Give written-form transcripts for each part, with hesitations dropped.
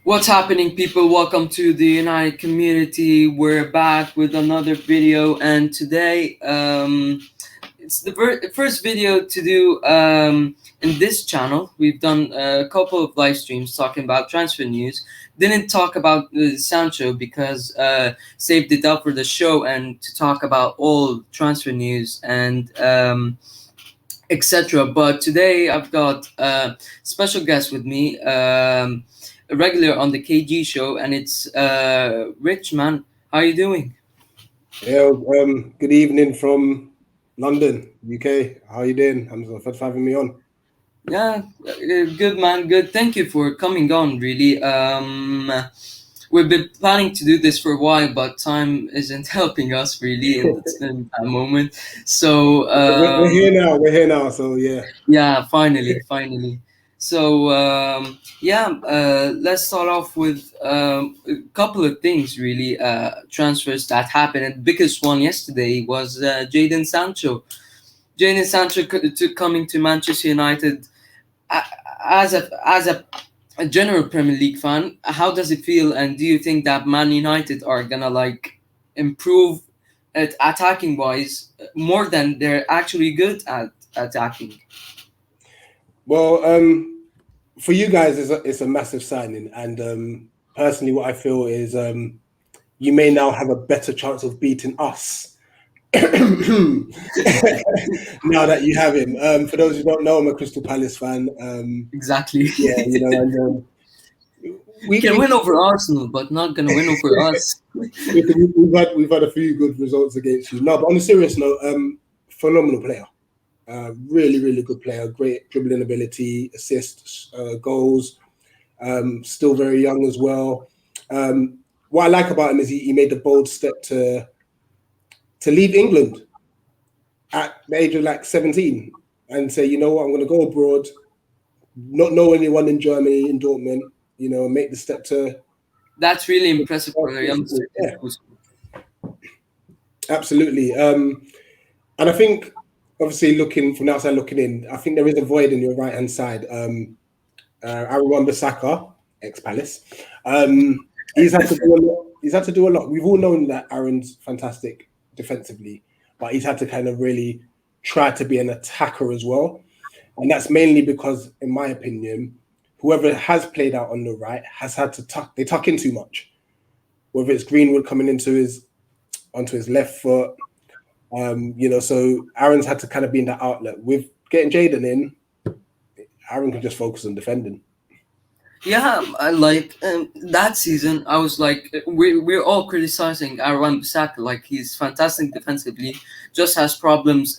What's happening, people? Welcome to the United Community. We're back with another video, and today it's the first video to do in this channel. We've done a couple of live streams talking about transfer news. Didn't talk about Sancho because saved it up for the show and to talk about all transfer news and etc. But today I've got a special guest with me, a regular on the KG show, and it's Rich, man. How you doing? Yeah, good evening from London, UK. How you doing? Thanks for having me on. Yeah, good, man. Good. Thank you for coming on. Really, we've been planning to do this for a while, but time isn't helping us really in that moment. So We're here now. We're here now. So yeah. yeah, finally. So yeah, let's start off with a couple of things really. Transfers that happened, and the biggest one yesterday was Jadon Sancho. Jadon Sancho coming to Manchester United. Uh, as a general Premier League fan, how does it feel? And do you think that Man United are gonna like improve at attacking wise more than they're actually good at attacking? Well, for you guys, it's a massive signing, and personally, what I feel is you may now have a better chance of beating us now that you have him. For those who don't know, I'm a Crystal Palace fan. Exactly. Yeah, and we, Can we win over Arsenal, but not gonna win over us. we've had a few good results against you. No, but on a serious note, phenomenal player. Really, really good player. Great dribbling ability, assists, goals. Still very young as well. What I like about him is he made the bold step to leave England at the age of like 17 and say, you know what, I'm going to go abroad, not know anyone in Germany, in Dortmund, make the step to. That's really impressive for a youngster. Yeah, absolutely. And I think, obviously, looking from the outside looking in, I think there is a void in your right hand side. Aaron Wan-Bissaka, ex-Palace, he's had to do a lot. He's had to do a lot. We've all known that Aaron's fantastic defensively, but he's had to kind of really try to be an attacker as well, and that's mainly because, in my opinion, whoever has played out on the right has had to tuck. They tuck in too much. Whether it's Greenwood coming onto his left foot. So Aaron's had to kind of be in that outlet. With getting Jadon in, Aaron can just focus on defending. Yeah, I like that season. I was like, we're all criticizing Aaron Bissaka, like he's fantastic defensively, just has problems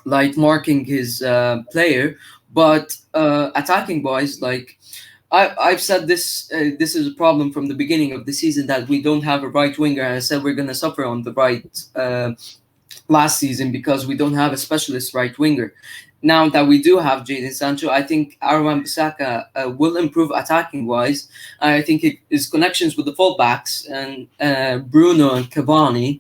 like marking his player, but attacking wise, like I've said this this is a problem from the beginning of the season that we don't have a right winger, and I said we're gonna suffer on the right last season because we don't have a specialist right winger. Now that we do have Jadon Sancho, I think Aaron Bissaka will improve attacking wise. I think his connections with the fullbacks and Bruno and Cavani,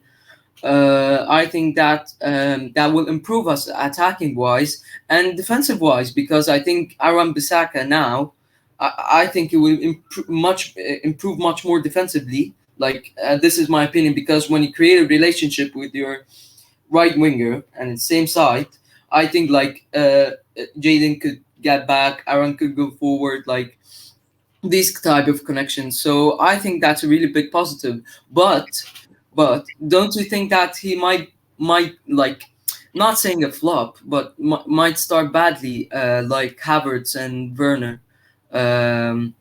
I think that that will improve us attacking wise and defensive wise because I think Aaron Bissaka now, I think it will improve much more defensively. Like this is my opinion because when you create a relationship with your right winger and the same side, I think like Jaden could get back, Aaron could go forward, like these type of connections. So I think that's a really big positive. But don't you think that he might like not saying a flop, but might start badly, like Havertz and Werner, um,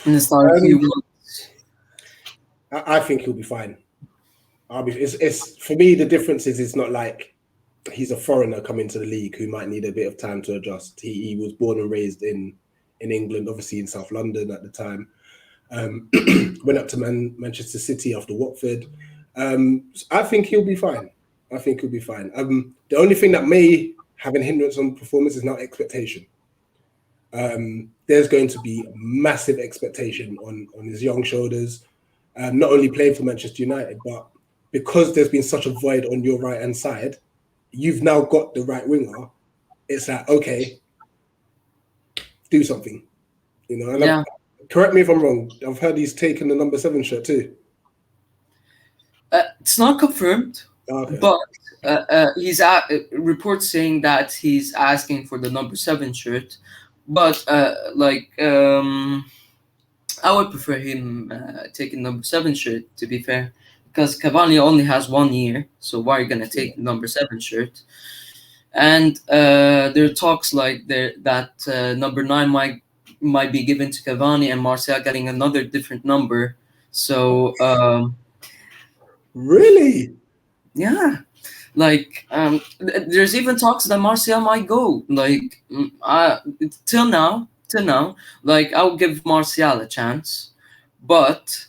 in the start of few Um, months. I think he'll be fine. It's for me, the difference is it's not like he's a foreigner coming to the league who might need a bit of time to adjust. He was born and raised in England, obviously in South London at the time. Went up to Manchester City after Watford. I think he'll be fine. I think he'll be fine. The only thing that may have an hindrance on performance is now expectation. There's going to be massive expectation on his young shoulders. Not only playing for Manchester United, but because there's been such a void on your right hand side, you've now got the right winger. It's like, okay, do something, And Yeah. Correct me if I'm wrong. I've heard he's taken the number 7 shirt too. It's not confirmed, Okay. but he's reports saying that he's asking for the number 7 shirt. But I would prefer him taking number 7 shirt, to be fair, because Cavani only has 1 year. So why are you gonna take the number 7 shirt? And there are talks like that number 9 might be given to Cavani and Martial getting another different number. So Really? yeah, there's even talks that Martial might go. Till now, like I'll give Martial a chance, but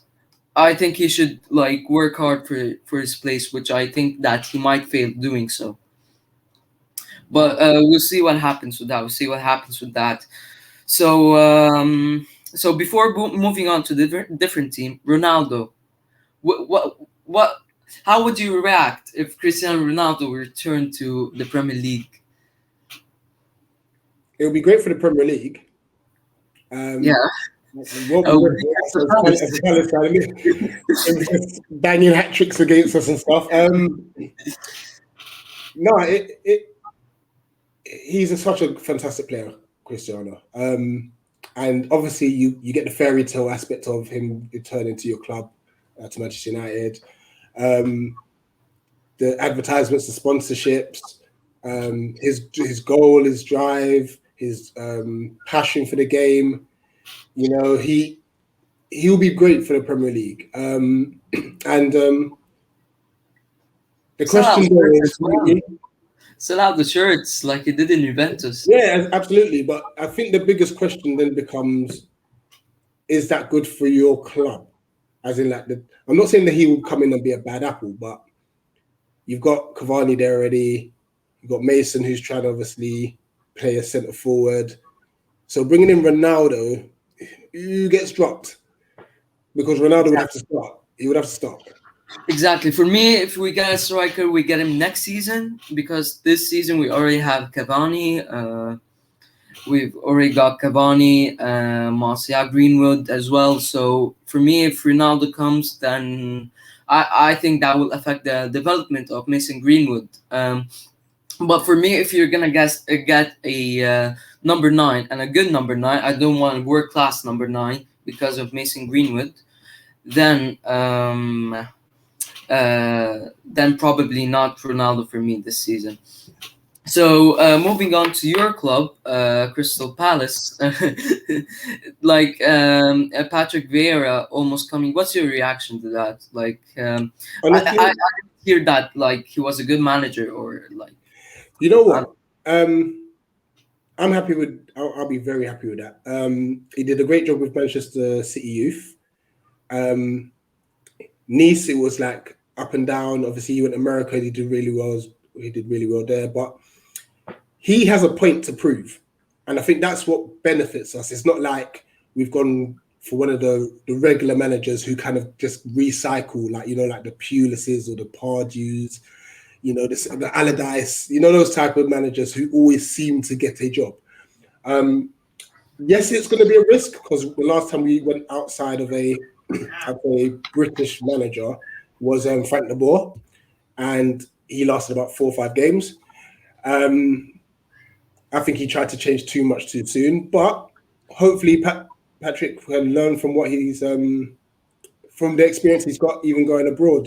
I think he should like work hard for his place, which I think that he might fail doing so. But we'll see what happens with that. We'll see what happens with that. So before moving on to the different team, Ronaldo, what how would you react if Cristiano Ronaldo returned to the Premier League? It would be great for the Premier League. Yeah, Well, banging hat tricks against us and stuff. No, he's such a fantastic player, Cristiano. And obviously, you get the fairy tale aspect of him returning to your club, to Manchester United. The advertisements, the sponsorships, his goal, his drive, his passion for the game. You know, he'll be great for the Premier League. And the question there is, sell out the shirts like he did in Juventus. yeah, absolutely. But I think the biggest question then becomes, is that good for your club? As in, I'm not saying that he will come in and be a bad apple, but you've got Cavani there already. You've got Mason, who's trying to obviously play a centre forward. So bringing in Ronaldo, who gets dropped? Because Ronaldo would have to start. He would have to start. Exactly. For me, if we get a striker, we get him next season, because this season we already have Cavani. We've already got Cavani, Martial, Greenwood as well. So for me, if Ronaldo comes, then I think that will affect the development of Mason Greenwood. But for me, if you're gonna get a number 9 and a good number 9, I don't want a world class number 9 because of Mason Greenwood. Then probably not Ronaldo for me this season. So moving on to your club, Crystal Palace, Patrick Vieira almost coming. What's your reaction to that? Honestly, I hear that like he was a good manager, or like. You know what? I'm happy with. I'll be very happy with that. He did a great job with Manchester City youth. Nice, it was like up and down. Obviously, he went to America. He did really well. He did really well there, but he has a point to prove, and I think that's what benefits us. It's not like we've gone for one of the regular managers who kind of just recycle, like the Pulises or the Pardew's, the Allardyce, those type of managers who always seem to get a job. Yes, it's going to be a risk, because the last time we went outside of a British manager was Frank de Boer, and he lasted about 4 or 5 games. I think he tried to change too much too soon, but hopefully Patrick can learn from what he's from the experience he's got even going abroad.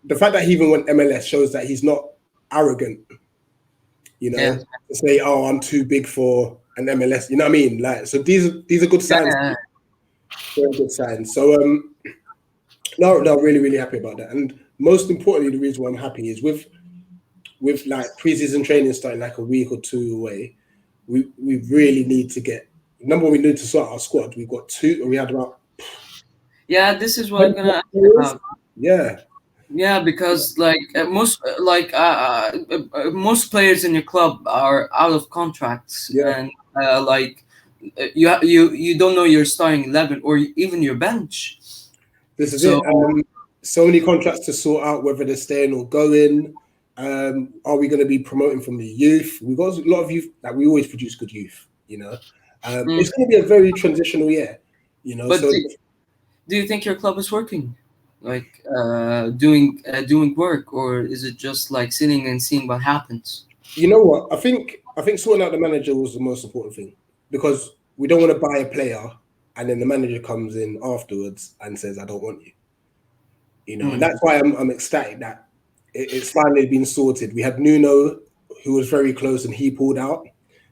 The fact that he even went MLS shows that he's not arrogant. To say, "Oh, I'm too big for an MLS." You know what I mean? So these are good signs. Yeah. Very good signs. So no, really, really happy about that. And most importantly, the reason why I'm happy is with like preseason training starting like a week or 2 away, we really need to get number one. We need to sort our squad. We've got 2, or we had about. Yeah, this is what I'm gonna ask you about. Yeah, because most players in your club are out of contracts, and you don't know your starting 11 or even your bench. This is it. So many contracts to sort out, whether they're staying or going. Are we going to be promoting from the youth? We've got a lot of youth. Like, we always produce good youth, Mm. It's going to be a very transitional year, you know. But So do you think your club is working, like doing work, or is it just like sitting and seeing what happens? you know what? I think sorting out the manager was the most important thing because we don't want to buy a player and then the manager comes in afterwards and says, "I don't want you." You know, and Mm. that's why I'm ecstatic that it's finally been sorted. We had Nuno, who was very close, and he pulled out.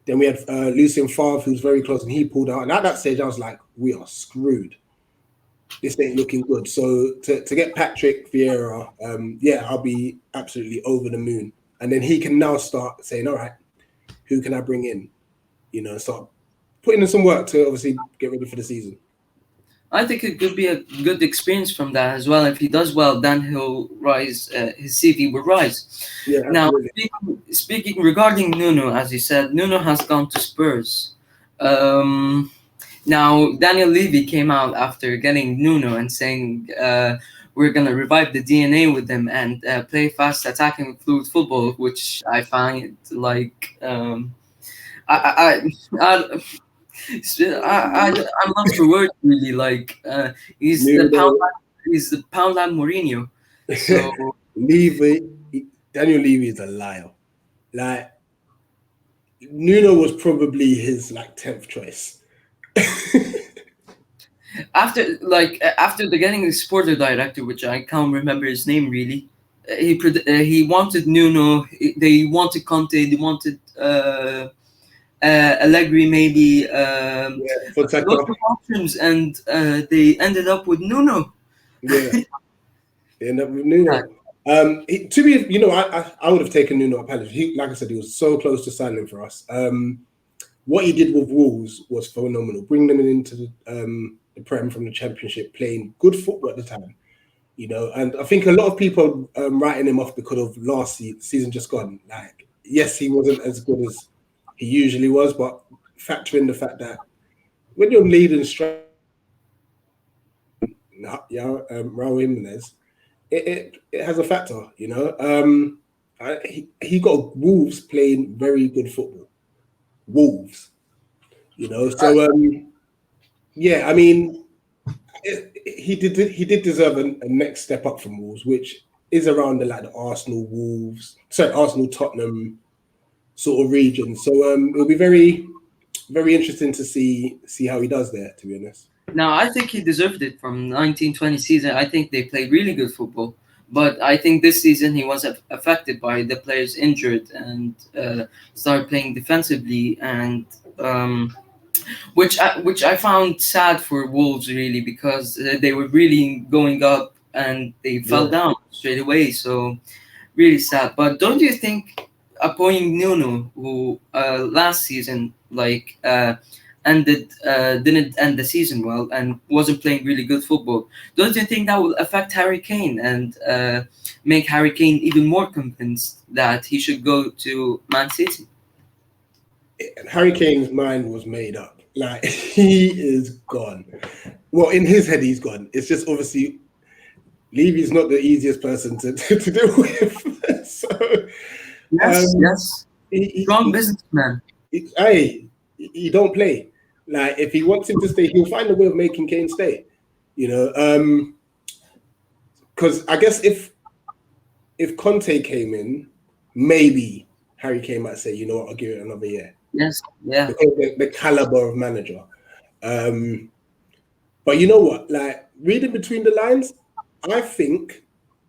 Then we had Lucien Favre, who was very close, and he pulled out. And at that stage, I was like, "We are screwed. This ain't looking good." So to get Patrick Vieira, yeah, I'll be absolutely over the moon. And then he can now start saying, "All right, who can I bring in?" You know, start putting in some work to obviously get ready for the season. I think it could be a good experience from that as well. If he does well, then he'll rise. His CV will rise. Yeah, Now, absolutely. speaking regarding Nuno, as you said, Nuno has gone to Spurs. Um, Now, Daniel Levy came out after getting Nuno and saying, we're going to revive the DNA with them and play fast attacking fluid football, which I find like. I, I, I'm lost for words really. Like Nuno, he's the Poundland Mourinho. So Levy, Daniel Levy is a liar. Like Nuno was probably his like 10th choice. after the getting the sporter director, which I can't remember his name really, he wanted Nuno. They wanted Conte. They wanted Allegri maybe. Yeah, for Lots Taka. of options, and they ended up with Nuno. Yeah, they end up with Nuno. To be, I would have taken Nuno at Palace. He, like I said, he was so close to signing for us. What he did with Wolves was phenomenal. Bring them into the Prem from the Championship, playing good football at the time. You know, and I think a lot of people writing him off because of last season just gone. Like, yes, he wasn't as good as he usually was, but factor in the fact that when you're leading strike, Raul Jimenez, it has a factor, you know. He got Wolves playing very good football. Wolves, you know. So yeah, I mean, he did deserve a next step up from Wolves, which is around the Arsenal Wolves, sorry, Arsenal Tottenham sort of region. So it'll be very interesting to see how he does there. To be honest. Now, I think he deserved it from 1920 season. I think they played really good football. But I think this season he was affected by the players injured and started playing defensively, and which I found sad for Wolves really because they were really going up and they fell Yeah. down straight away. So really sad. But don't you think appointing Nuno, who last season didn't end the season well and wasn't playing really good football, don't you think that will affect Harry Kane and make Harry Kane even more convinced that he should go to Man City? Harry Kane's mind was made up. Like he is gone. Well, in his head, he's gone. It's just obviously Levy's not the easiest person to deal with. So Yes, um, yes. he, Strong businessman. hey, he don't play. Like if he wants him to stay, he'll find a way of making Kane stay. You know, because I guess if Conte came in, maybe Harry Kane might say, you know what, I'll give it another year Yes, yeah. because the caliber of manager. But you know what? Like reading between the lines, I think,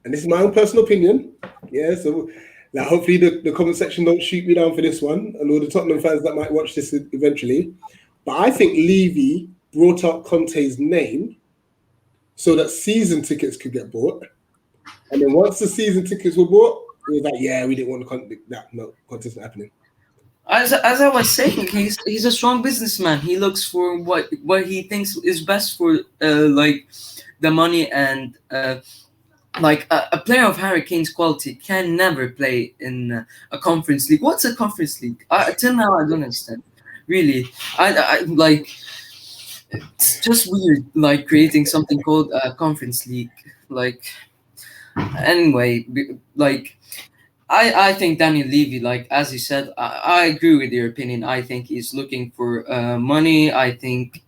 and this is my own personal opinion. Yeah, so like hopefully the comment section don't shoot me down for this one, and all the Tottenham fans that might watch this eventually. But I think Levy brought up Conte's name so that season tickets could get bought, and then once the season tickets were bought, it was like, yeah, we didn't want that. No, Conte's not happening. As I was saying, he's a strong businessman. He looks for what he thinks is best for the money, and a player of Harry Kane's quality can never play in a conference league. What's a conference league? Till now, I don't understand. Really, I like it's just weird, like creating something called a conference league. Like anyway, like I think Daniel Levy, like as you said, I agree with your opinion. I think he's looking for money. I think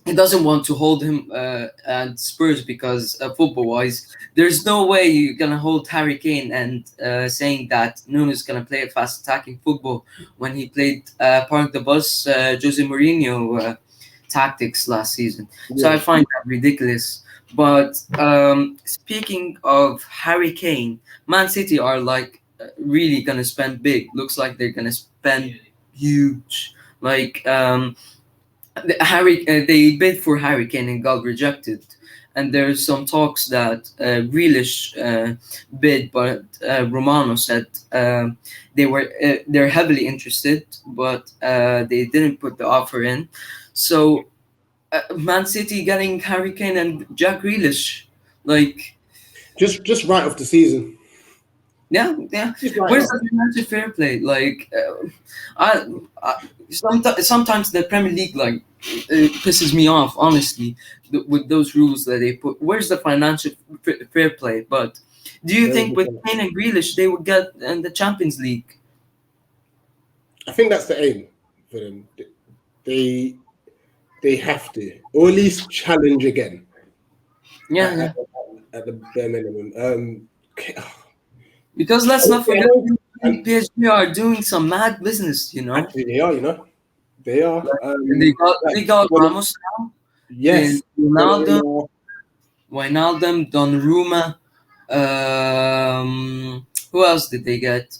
he doesn't want to hold him at Spurs because football wise, there's no way you're gonna hold Harry Kane and saying that Nuno's gonna play a fast attacking football when he played Park the Bus Jose Mourinho tactics last season. So I Yeah, find that ridiculous. But speaking of Harry Kane, Man City are like really gonna spend big. Looks like they're gonna spend huge. Like they bid for Harry Kane and got rejected. And there's some talks that Grealish bid, but Romano said they're heavily interested, but they didn't put the offer in. So Man City getting Harry Kane and Jack Grealish, like just right off the season, yeah, yeah. just right Where's off. the financial fair play? Like, I sometimes the Premier League like pisses me off, honestly, with those rules that they put. Where's the financial fair play? But do you There think with isn't. Kane and Grealish they would get in the Champions League? I think that's the aim for them. They they have to, or at least challenge again Yeah, at, yeah. at, at the bare minimum. Okay, Because let's not I forget, hope- and PSG are doing some mad business. actually, they are. They are. Like, they got Well, Ramos now, then yes, Ronaldo, Donnarumma, Wijnaldum, Donnarumma. Who else did they get?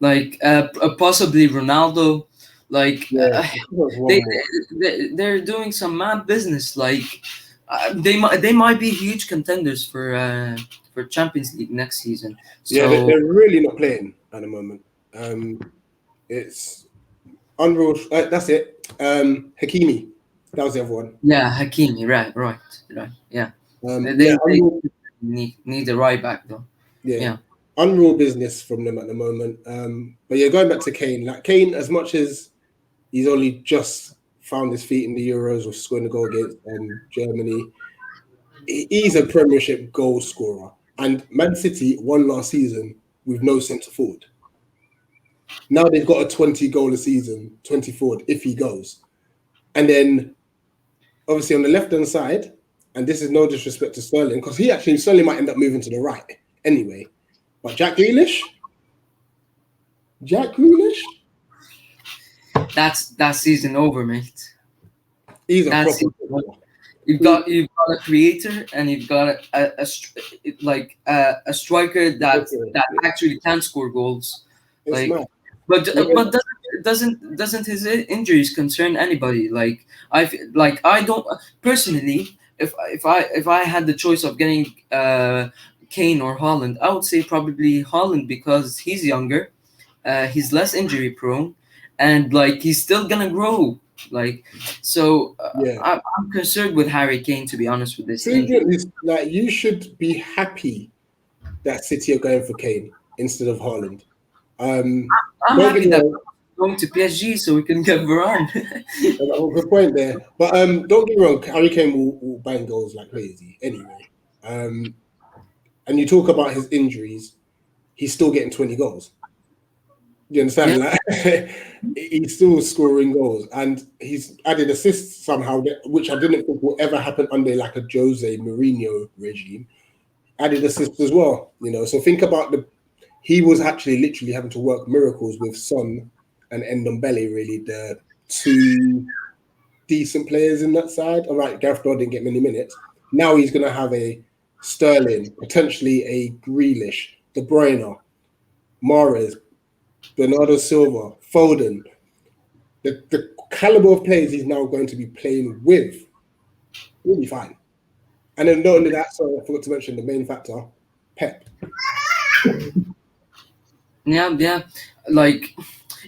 Like possibly Ronaldo. Like yeah, I think there's they, one more. they're doing some mad business. Like they might be huge contenders for Champions League next season. Yeah, So they're really not playing at the moment. It's unreal. That's it. Hakimi, that was the other one. yeah, Hakimi, right, yeah. Yeah, They unreal. need a right back though. Yeah, Yeah, unreal business from them at the moment. But yeah, going back to Kane, like Kane, as much as he's only just found his feet in the Euros with scoring a goal against Germany, he's a Premiership goal scorer. And Man City won last season with no centre forward. Now they've got a 20 goal a season, 20 forward if he goes. And then obviously on the left hand side, and this is no disrespect to Sterling, because Sterling might end up moving to the right anyway. But Jack Grealish, that's that season over, mate. he's a That's proper footballer. you've got a creator and you've got a striker that actually can score goals. It's Like, mad. but Yeah, but doesn't his injuries concern anybody? Like I don't personally. If I had the choice of getting Kane or Holland, I would say probably Holland because he's younger, he's less injury prone, and like he's still gonna grow. Like so, yeah. I'm concerned with Harry Kane to be honest with this True, injury. like you should be happy that City are going for Kane instead of Haaland. I'm Don't get happy me that wrong, we're going to PSG so we can get Varane. good point there. But don't get me wrong, Harry Kane will bang goals like crazy anyway. Um, and you talk about his injuries, he's still getting 20 goals. You Yeah, understand? Like he's still scoring goals, and he's added assists somehow, which I didn't think will ever happen under like a Jose Mourinho regime. Added assists as well, So think about he was actually literally having to work miracles with Son and Ndombele, really the two decent players in that side. All right, Gareth Bale didn't get many minutes. Now he's going to have a Sterling, potentially a Grealish, De Bruyne, Mahrez, Bernardo Silva, Foden. The caliber of players he's now going to be playing with will be fine. And then not only that, so I forgot to mention the main factor, Pep. yeah. Like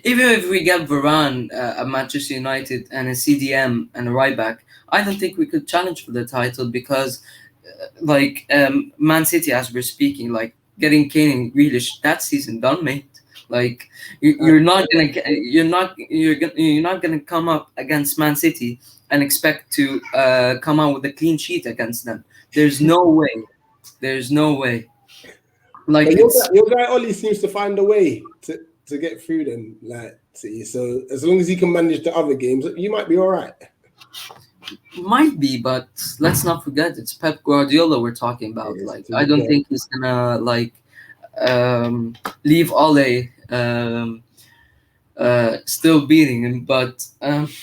even if we get Varane at Manchester United and a CDM and a right back, I don't think we could challenge for the title because Man City, as we're speaking, like getting Kane and Grealish, that season done, mate. Like you're not gonna you're not gonna come up against Man City and expect to come out with a clean sheet against them. There's no way. There's no way. Like But it's your guy Ollie seems to find a way to get through them, like City. So as long as he can manage the other games, you might be all right. might be, but let's not forget it's Pep Guardiola we're talking It about. is, Like to I be don't fair. think he's gonna leave Ole still beating him, but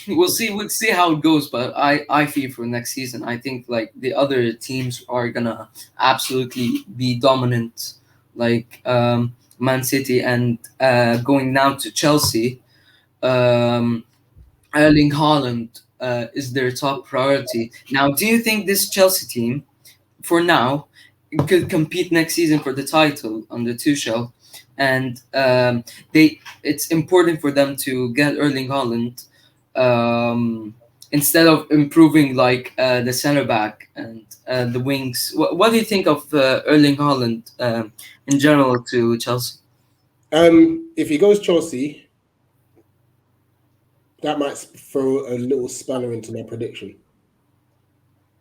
we'll see. We'll see how it goes. But I feel for next season, I think like the other teams are gonna absolutely be dominant, like Man City and going now to Chelsea. Um, Erling Haaland is their top priority. Now, do you think this Chelsea team, for now, could compete next season for the title under Tuchel? And it's important for them to get Erling Haaland instead of improving like the center back and the wings. What do you think of Erling Haaland in general to Chelsea? If he goes Chelsea, that might throw a little spanner into my prediction.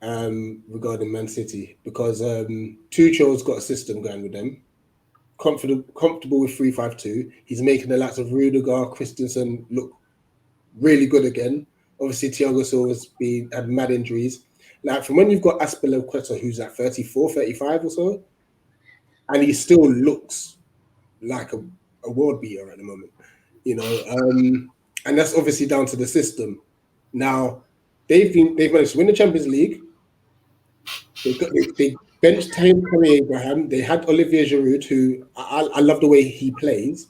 Regarding Man City, because Tuchel's got a system going with them. Comfortable with 3-5-2. He's making the likes of Rudiger, Christensen look really good again. Obviously, Thiago Silva's had mad injuries. Like from when you've got Aspilicueta, who's at 34, 35 or so, and he still looks like a world beater at the moment, you know. And that's obviously down to the system. Now they've managed to win the Champions League. They benched Tammy Abraham. They had Olivier Giroud, who I love the way he plays.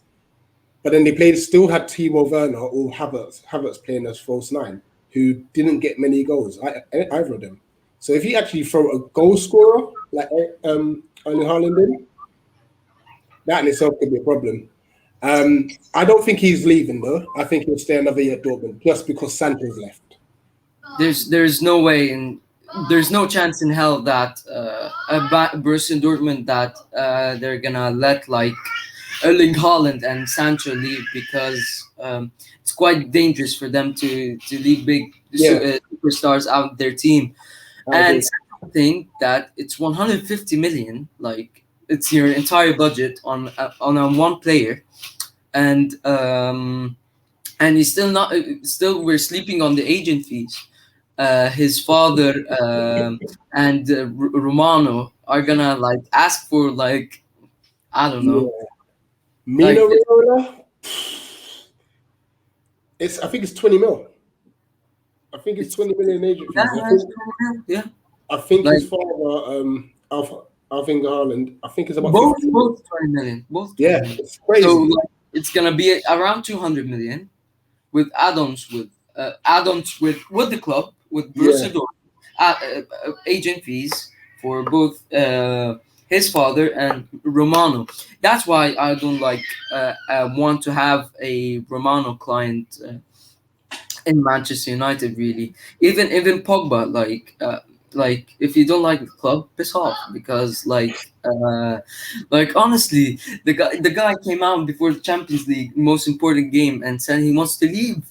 But then they still had Timo Werner or Havertz playing as false nine, who didn't get many goals, either of them. So if you actually throw a goal scorer like Erling Haaland in, that in itself could be a problem. I don't think he's leaving though. I think he'll stay another year at Dortmund just because Sancho's left. There's no way in there's no chance in hell that Borussia Dortmund that they're gonna let like Erling Haaland and Sancho leave because it's quite dangerous for them to leave big Yeah, superstars out of their team. I And agree. I think that it's 150 million, like it's your entire budget on a one player, and he's still not still we're sleeping on the agent fees. His father and Romano are gonna like ask for like I don't know Yeah. like Mino Raiola, I think it's 20 mil. I think it's it's 20 million agent yeah, fees. yeah I think like his father, Alvin Garland, I think it's about both 15. both 20 million both 20 Yeah, million. it's So crazy. like, it's gonna be around 200 million with add-ons with the club with Yeah, Borussia Dortmund agent fees for both his father and Romano. That's why I don't like want to have a Romano client in Manchester United. Really, even Pogba, like if you don't like the club, piss off because like honestly, the guy came out before the Champions League most important game and said he wants to leave.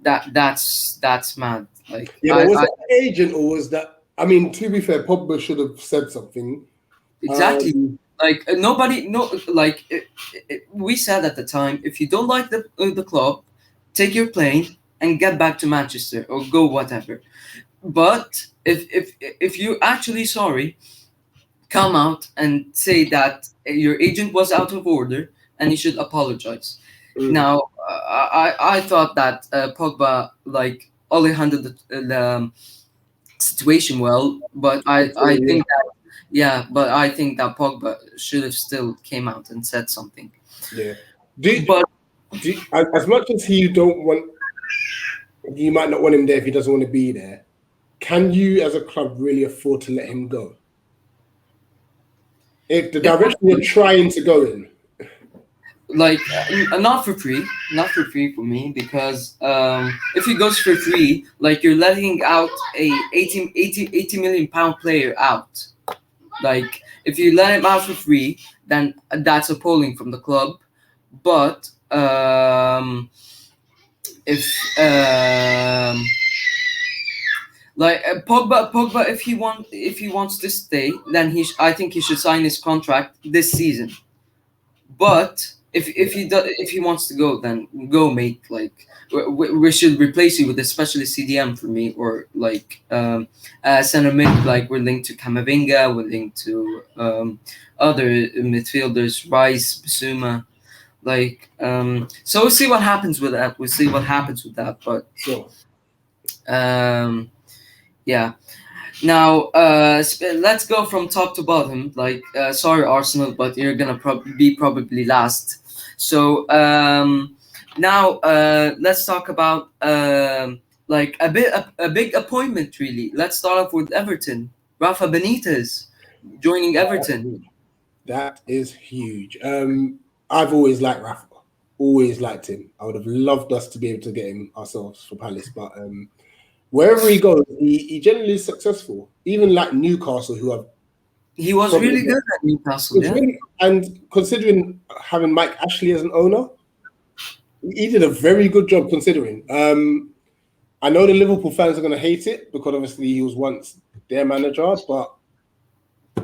That's mad. Like yeah, but was I that an agent or was that? I mean, to be fair, Pogba should have said something. exactly Um, like nobody no like we said at the time if you don't like the club, take your plane and get back to Manchester or go whatever. But if you're actually sorry, come out and say that your agent was out of order and you should apologize. mm, Now, I thought that Pogba like only handled the situation well, but I yeah, think that yeah, but I think that Pogba should have still came out and said something. yeah. Do, But as much as he don't want, you might not want him there if he doesn't want to be there. Can you, as a club, really afford to let him go? If the if direction you're trying to go in, like not for free for me because if he goes for free like you're letting out a 80 million pound player out. Like if you let him out for free then that's appalling from the club. But if Like Pogba, if he wants to stay, then I think he should sign his contract this season. But if he wants to go, then go, mate. Like we should replace you with a specialist CDM for me, or like center mid. Like we're linked to Camavinga, we're linked to other midfielders, Rice, Basuma. Like so we'll see what happens with that. We'll see what happens with that. But Sure. yeah. Now, let's go from top to bottom. Like, sorry, Arsenal, but you're gonna be probably last. So now, let's talk about like a big appointment. Really, let's start off with Everton. Rafa Benitez joining Everton. That is huge. I've always liked Rafa. Always liked him. I would have loved us to be able to get him ourselves for Palace, but wherever he goes, he generally is successful. Even like Newcastle, who have He was probably really good at Newcastle. Yeah. really, and considering having Mike Ashley as an owner, he did a very good job considering. I know the Liverpool fans are going to hate it because obviously he was once their manager, but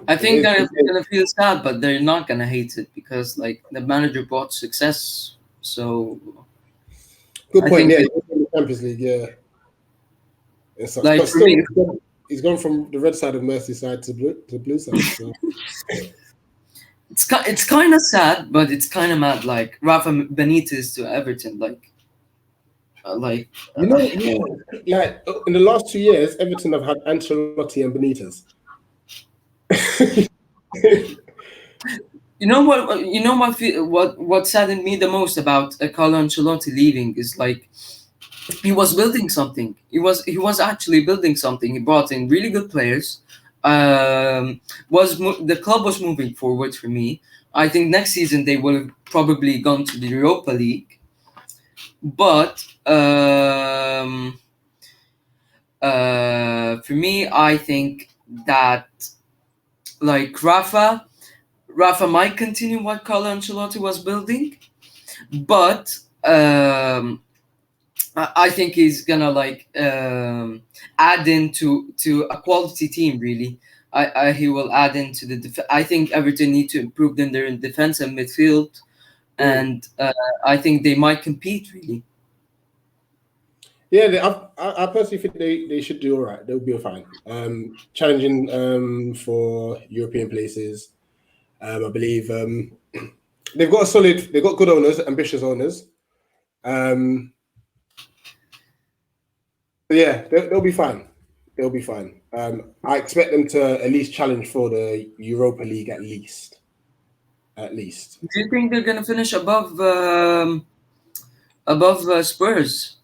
I think they're gonna feel sad, but they're not gonna hate it because like the manager brought success. So good I point. think Yeah, in the Champions League. Yeah, it's like but for still, me, he's gone from the red side of Merseyside to the blue side. So. it's kind of sad, but it's kind of mad. Like Rafa Benitez to Everton, like You know, yeah, like in the last 2 years, Everton have had Ancelotti and Benitez. you know what what saddened me the most about Carlo Ancelotti leaving is like he was building something. He was actually building something. He brought in really good players. The club was moving forward for me. I think next season they will have probably gone to the Europa League, but for me, I think that like Rafa might continue what Carlo Ancelotti was building, but I think he's gonna like add into a quality team. Really, he will add into the. I think Everton need to improve in their defense and midfield, and I think they might compete really. Yeah, I personally think they should do all right. They'll be fine. Challenging for European places. I believe they've got good owners, ambitious owners. But yeah, they'll be fine. They'll be fine. I expect them to at least challenge for the Europa League at least. At least. Do you think they're gonna finish above Spurs?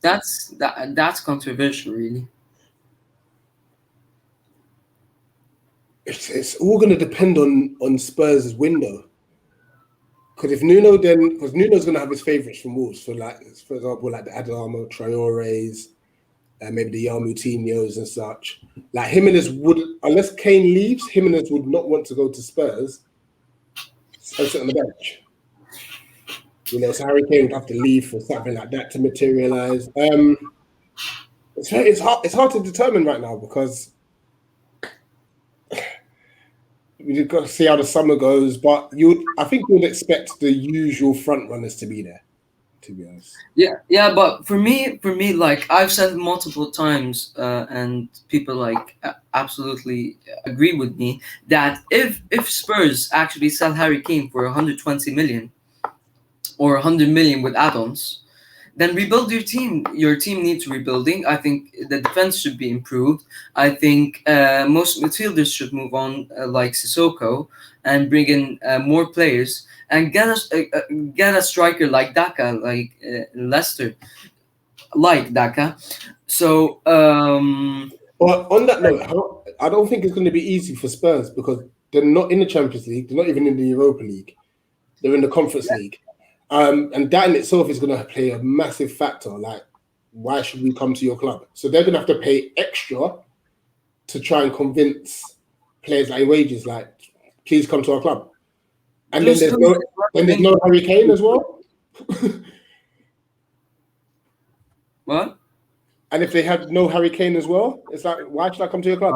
That's controversial, really. It's all going to depend on Spurs' window. Because if because Nuno's going to have his favourites from Wolves, for example, like the Adamo Traores, maybe the Yamu Moutinhos and such. Like Jimenez would, unless Kane leaves, Jimenez would not want to go to Spurs and sit on the bench. So Harry Kane would have to leave for something like that to materialise. It's hard to determine right now because we've got to see how the summer goes. But I think you would expect the usual front runners to be there, to be honest. Yeah, but for me, like I've said multiple times, and people like absolutely agree with me that if Spurs actually sell Harry Kane for 120 million or 100 million with add-ons, then rebuild your team. Your team needs rebuilding. I think the defense should be improved. I think most midfielders should move on, like Sissoko, and bring in more players and get a striker like Daka, like Leicester, like Daka. So, but on that note, I don't think it's going to be easy for Spurs because they're not in the Champions League. They're not even in the Europa League. They're in the Conference League. And that in itself is going to play a massive factor. Like, why should we come to your club? So they're going to have to pay extra to try and convince players like wages, like, please come to our club. And then there's no Harry Kane as well. What? And if they had no Harry Kane as well, it's like, why should I come to your club?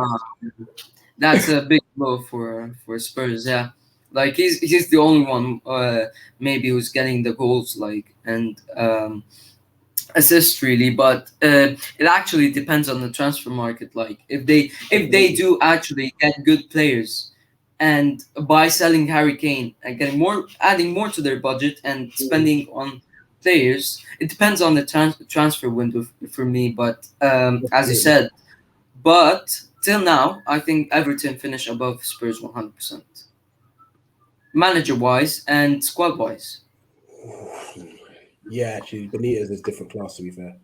That's a big blow for Spurs. Yeah, like he's the only one maybe who's getting the goals like and assists really, but it actually depends on the transfer market. Like if they do actually get good players, and by selling Harry Kane and getting more, adding more to their budget and spending on players, it depends on the transfer window for me. But as you said, but till now, I think Everton finish above Spurs 100%, manager wise and squad wise. Yeah, actually, Benitez is different class, to be fair.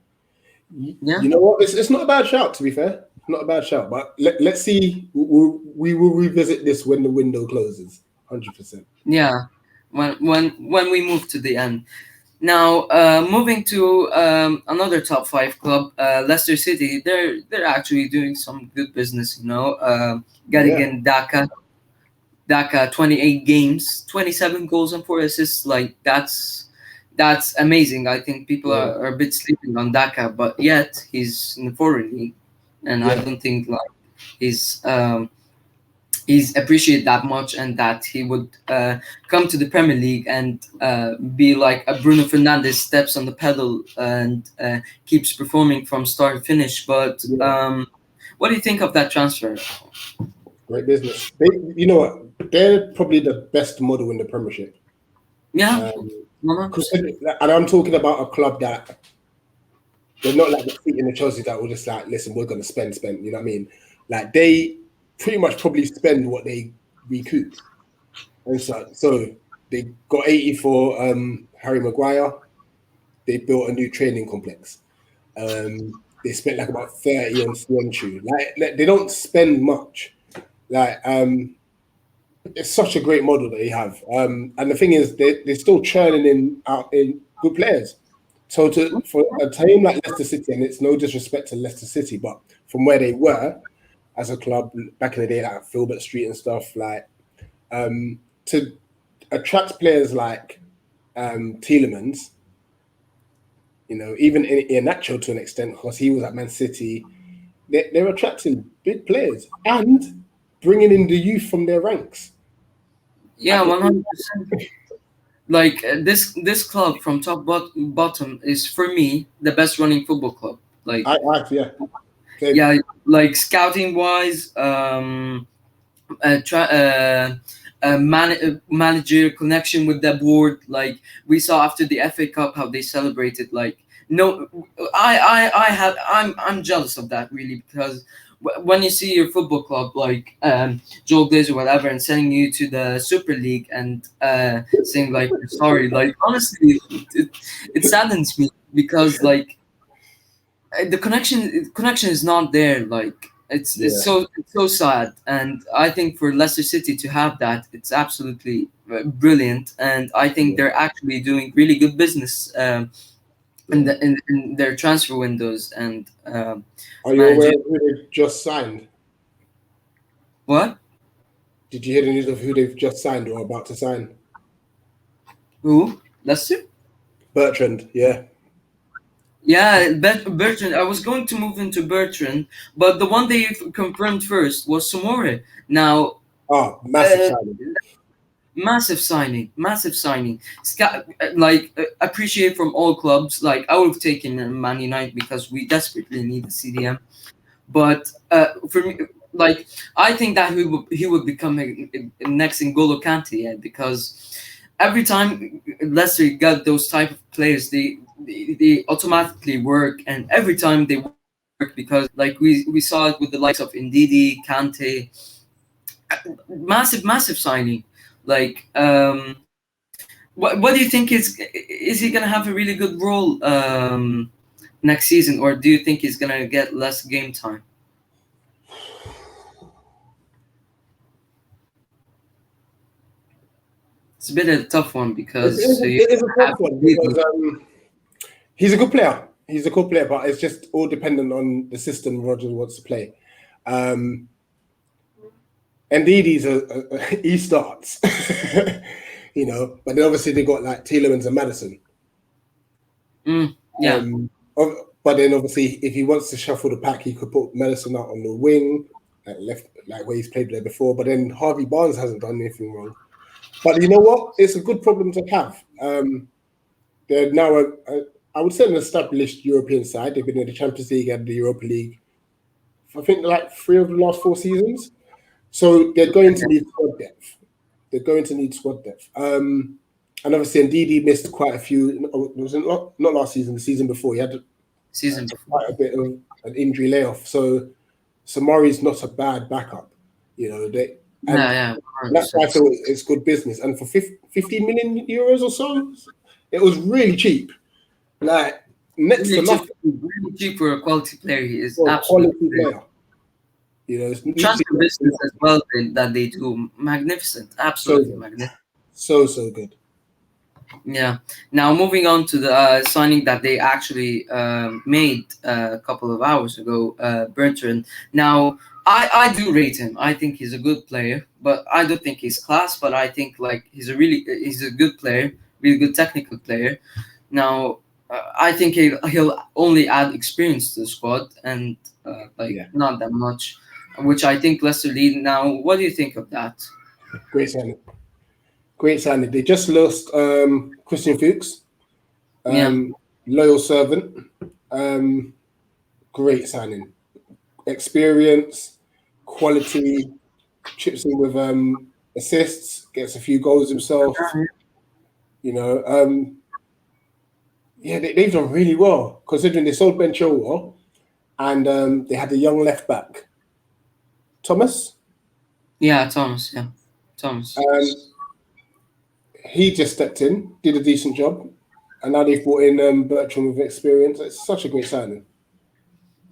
Yeah. You know what? It's not a bad shout, to be fair. Not a bad shout, but let's see. We will revisit this when the window closes. 100%. Yeah, when we move to the end. Now, moving to another top five club, Leicester City. They're actually doing some good business. Getting Yeah. in Daka 28 games, 27 goals and 4 assists. Like that's amazing. I think people Yeah. are a bit sleeping on Daka, but yet he's in the foreign league, and I Yeah. don't think like he's he's appreciated that much, and that he would come to the Premier League and be like a Bruno Fernandes, steps on the pedal and keeps performing from start to finish. But Yeah. what do you think of that transfer? Great business. You know what? They're probably the best model in the Premiership. Yeah, 'Cause- and I'm talking about a club that they're not like the feet in the Chelsea that will just like, listen, we're going to spend. You know what I mean? Like they pretty much probably spend what they recoup. And so they got 80 for Harry Maguire. They built a new training complex. They spent like about 30 on Swansea. Like they don't spend much. Like it's such a great model that they have. And the thing is, they're still churning out in good players. So for a team like Leicester City, and it's no disrespect to Leicester City, but from where they were as a club back in the day, like Filbert Street and stuff, like to attract players like Tielemans, even Iheanacho to an extent, because he was at Man City, they're attracting big players and bringing in the youth from their ranks. Yeah, 100%. Like this club from top bottom is for me the best running football club. Like Yeah. yeah, like scouting wise, manager connection with the board. Like we saw after the FA Cup how they celebrated. Like no, I'm jealous of that really, because when you see your football club like Joel Glazer or whatever and sending you to the Super League and saying like sorry, like honestly it saddens me, because like the connection is not there. Like it's so sad, and I think for Leicester City to have that, it's absolutely brilliant, and I think they're actually doing really good business in their transfer windows and Are you aware of who they've just signed? What? Did you hear the news of who they've just signed or about to sign? Who? Leicester? Bertrand, yeah. Yeah, Bertrand. I was going to move into Bertrand, but the one they confirmed first was Somore. Now, massive signing. Massive signing. Appreciate from all clubs. Like I would have taken Man United because we desperately need the CDM. But for me, like I think that he would become a next N'Golo Kante, yeah, because every time Leicester got those type of players, they automatically work, and every time they work, because like we saw it with the likes of Ndidi, Kante, massive signing. Like what do you think is he gonna have a really good role next season, or do you think he's gonna get less game time? It's a bit of a tough one because it is a tough one because he's a good player. He's a good player, but it's just all dependent on the system Rodgers wants to play. And Ndidi's he starts, but then obviously they got like Tielemans and Maddison. Yeah. But then obviously, if he wants to shuffle the pack, he could put Madison out on the wing, at left, like where he's played there before. But then Harvey Barnes hasn't done anything wrong. But you know what? It's a good problem to have. They're now, I would say, an established European side. They've been in the Champions League and the Europa League, I think, like 3 of the last 4 seasons. So they're going to need squad depth. They're going to need squad depth. And obviously, Ndidi missed quite a few. It wasn't not last season, the season before. He had quite a bit of an injury layoff. So Samari's not a bad backup. You know, that's why I feel it's good business. And for 15 million euros or so, it was really cheap. Like next to nothing. Really cheap for a quality player. He is For a absolutely quality player. You know, it's transfer business as well that they do. Magnificent, absolutely magnificent. So good. Yeah. Now moving on to the signing that they actually made a couple of hours ago, Bertrand. Now I do rate him. I think he's a good player, but I don't think he's class. But I think like he's a good player, really good technical player. Now I think he'll only add experience to the squad and not that much, which I think Leicester lead. Now, what do you think of that? Great signing. Great signing. They just lost Christian Fuchs, loyal servant. Great signing. Experience, quality, chips in with assists, gets a few goals himself. You know, they've done really well considering they sold Ben Chilwell and they had a young left back, Thomas. Yeah, Thomas. Yeah, Thomas. He just stepped in, did a decent job, and now they've brought in Bertrand with experience. It's such a great signing.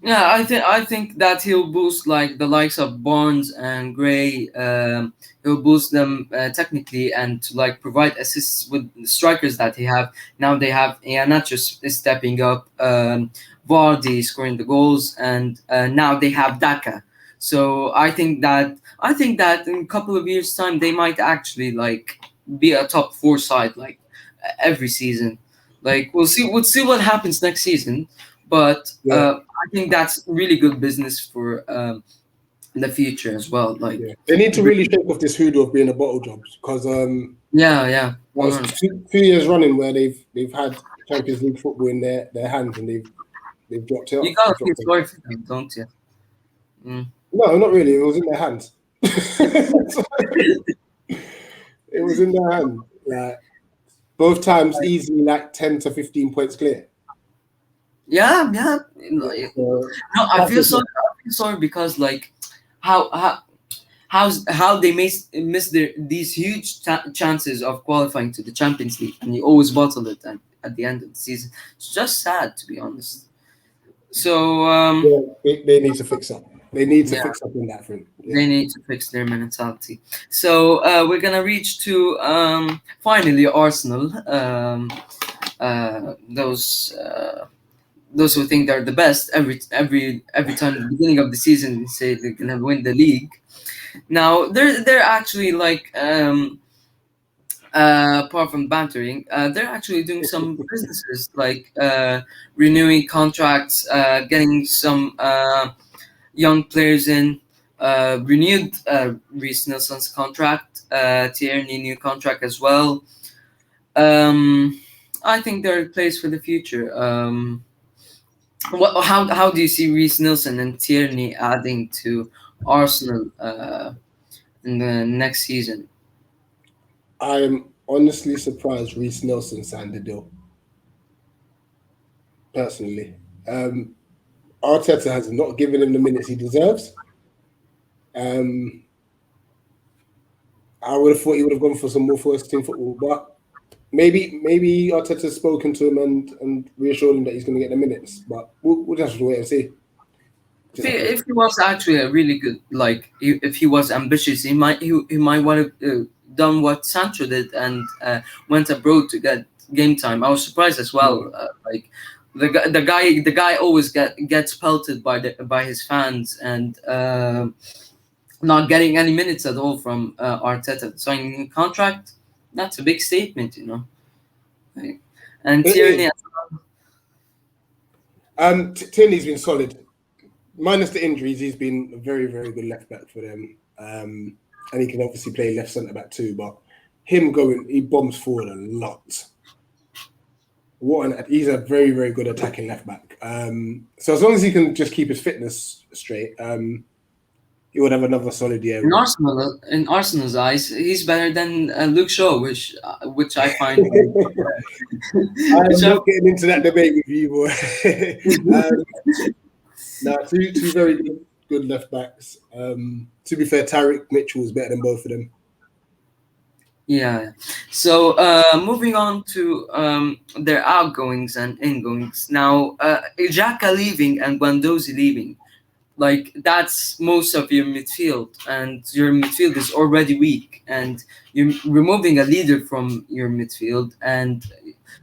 Yeah, I think that he'll boost like the likes of Barnes and Gray. He'll boost them technically and to like provide assists with the strikers that he have. Now they have Iheanacho stepping up, Vardy scoring the goals, and now they have Daka. So I think that in a couple of years' time they might actually like be a top 4 side like every season. Like we'll see what happens next season, but I think that's really good business for the future as well. Like they need to really shake off this hoodoo of being a bottle job because was 2 years running where they've had Champions League football in their hands and they've dropped it. You gotta feel sorry for them, don't you? No, not really. It was in their hands. It was in their hands. Like both times, easily like 10 to 15 points clear. Yeah. No, I feel sorry because like how they miss these huge chances of qualifying to the Champions League, and you always bottle it at the end of the season. It's just sad, to be honest. So they need to fix up. They need to fix up in that front. They need to fix their mentality. So we're gonna reach to finally Arsenal. Those who think they're the best every time at the beginning of the season they say they're gonna win the league. Now they're actually like apart from bantering, they're actually doing some businesses like renewing contracts, getting some young players in, renewed Reece Nelson's contract, Tierney new contract as well. I think they're a place for the future. How do you see Reece Nelson and Tierney adding to Arsenal in the next season? I'm honestly surprised Reece Nelson signed the deal. Personally, Arteta has not given him the minutes he deserves. I would have thought he would have gone for some more first team football, but maybe Arteta's spoken to him and reassured him that he's going to get the minutes. But we'll just have to wait and see. If he was actually a really good, like if he was ambitious, he might want to done what Sancho did and went abroad to get game time. I was surprised as well. Like the guy always gets pelted by his fans and not getting any minutes at all from Arteta signing a contract. That's a big statement, you know. Like, and Tierney. Tierney's been solid. Minus the injuries, he's been a very, very good left back for them. And he can obviously play left centre back too. But him going, he bombs forward a lot. He's a very, very good attacking left back. So as long as he can just keep his fitness straight, he would have another solid year. In Arsenal's eyes, he's better than Luke Shaw, which I find. I'm not getting into that debate with you, boy. Two very good left backs. To be fair, Tyrick Mitchell is better than both of them. Yeah. So moving on to their outgoings and ingoings. Now, Xhaka leaving and Guendouzi leaving, like that's most of your midfield, and your midfield is already weak, and you're removing a leader from your midfield, and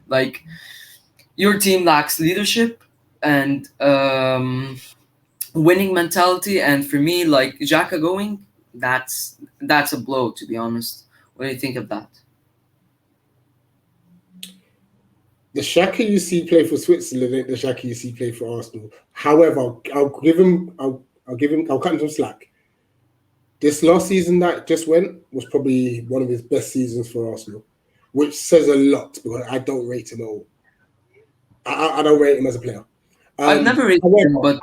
like your team lacks leadership and winning mentality. And for me, like Xhaka going, that's a blow, to be honest. What do you think of that? The Xhaka you see play for Switzerland ain't the Xhaka you see play for Arsenal. However, I'll cut him some slack. This last season that just went was probably one of his best seasons for Arsenal, which says a lot because I don't rate him at all. I don't rate him as a player. I've never rated him, but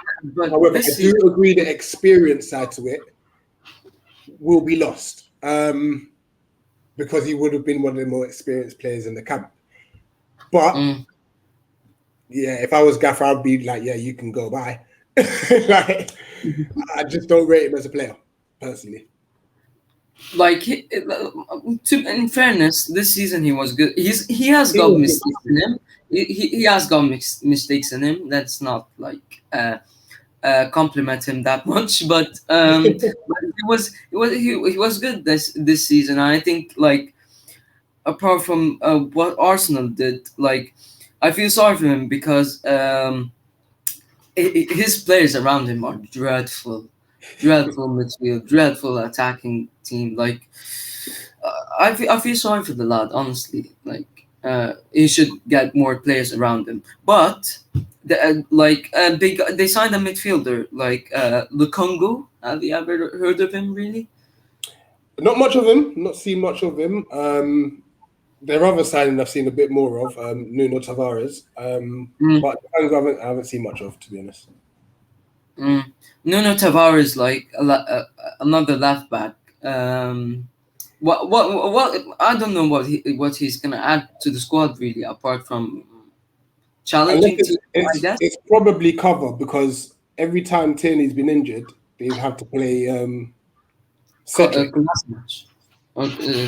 however, I do agree the experience side to it will be lost. Because he would have been one of the more experienced players in the camp. But yeah, if I was Gaffer, I'd be like, yeah, you can go by. Like, I just don't rate him as a player, personally. Like, in fairness, this season he was good. He has got mistakes in him. He has got mistakes in him. Let's not like compliment him that much, but he was good this season. I think, like, apart from what Arsenal did, like, I feel sorry for him because his players around him are dreadful midfield, dreadful attacking team. Like, I feel sorry for the lad, honestly. Like, he should get more players around him. But they signed a midfielder like Lukongo. Have you ever heard of him? Really? Not much of him. Not seen much of him. Their other signing I've seen a bit more of, Nuno Tavares. But I haven't seen much of, to be honest. Nuno Tavares, like another left back. What? I don't know what he's gonna add to the squad, really, apart from challenging team, I guess. It's probably cover because every time Tierney's been injured, they've had to play Cedric.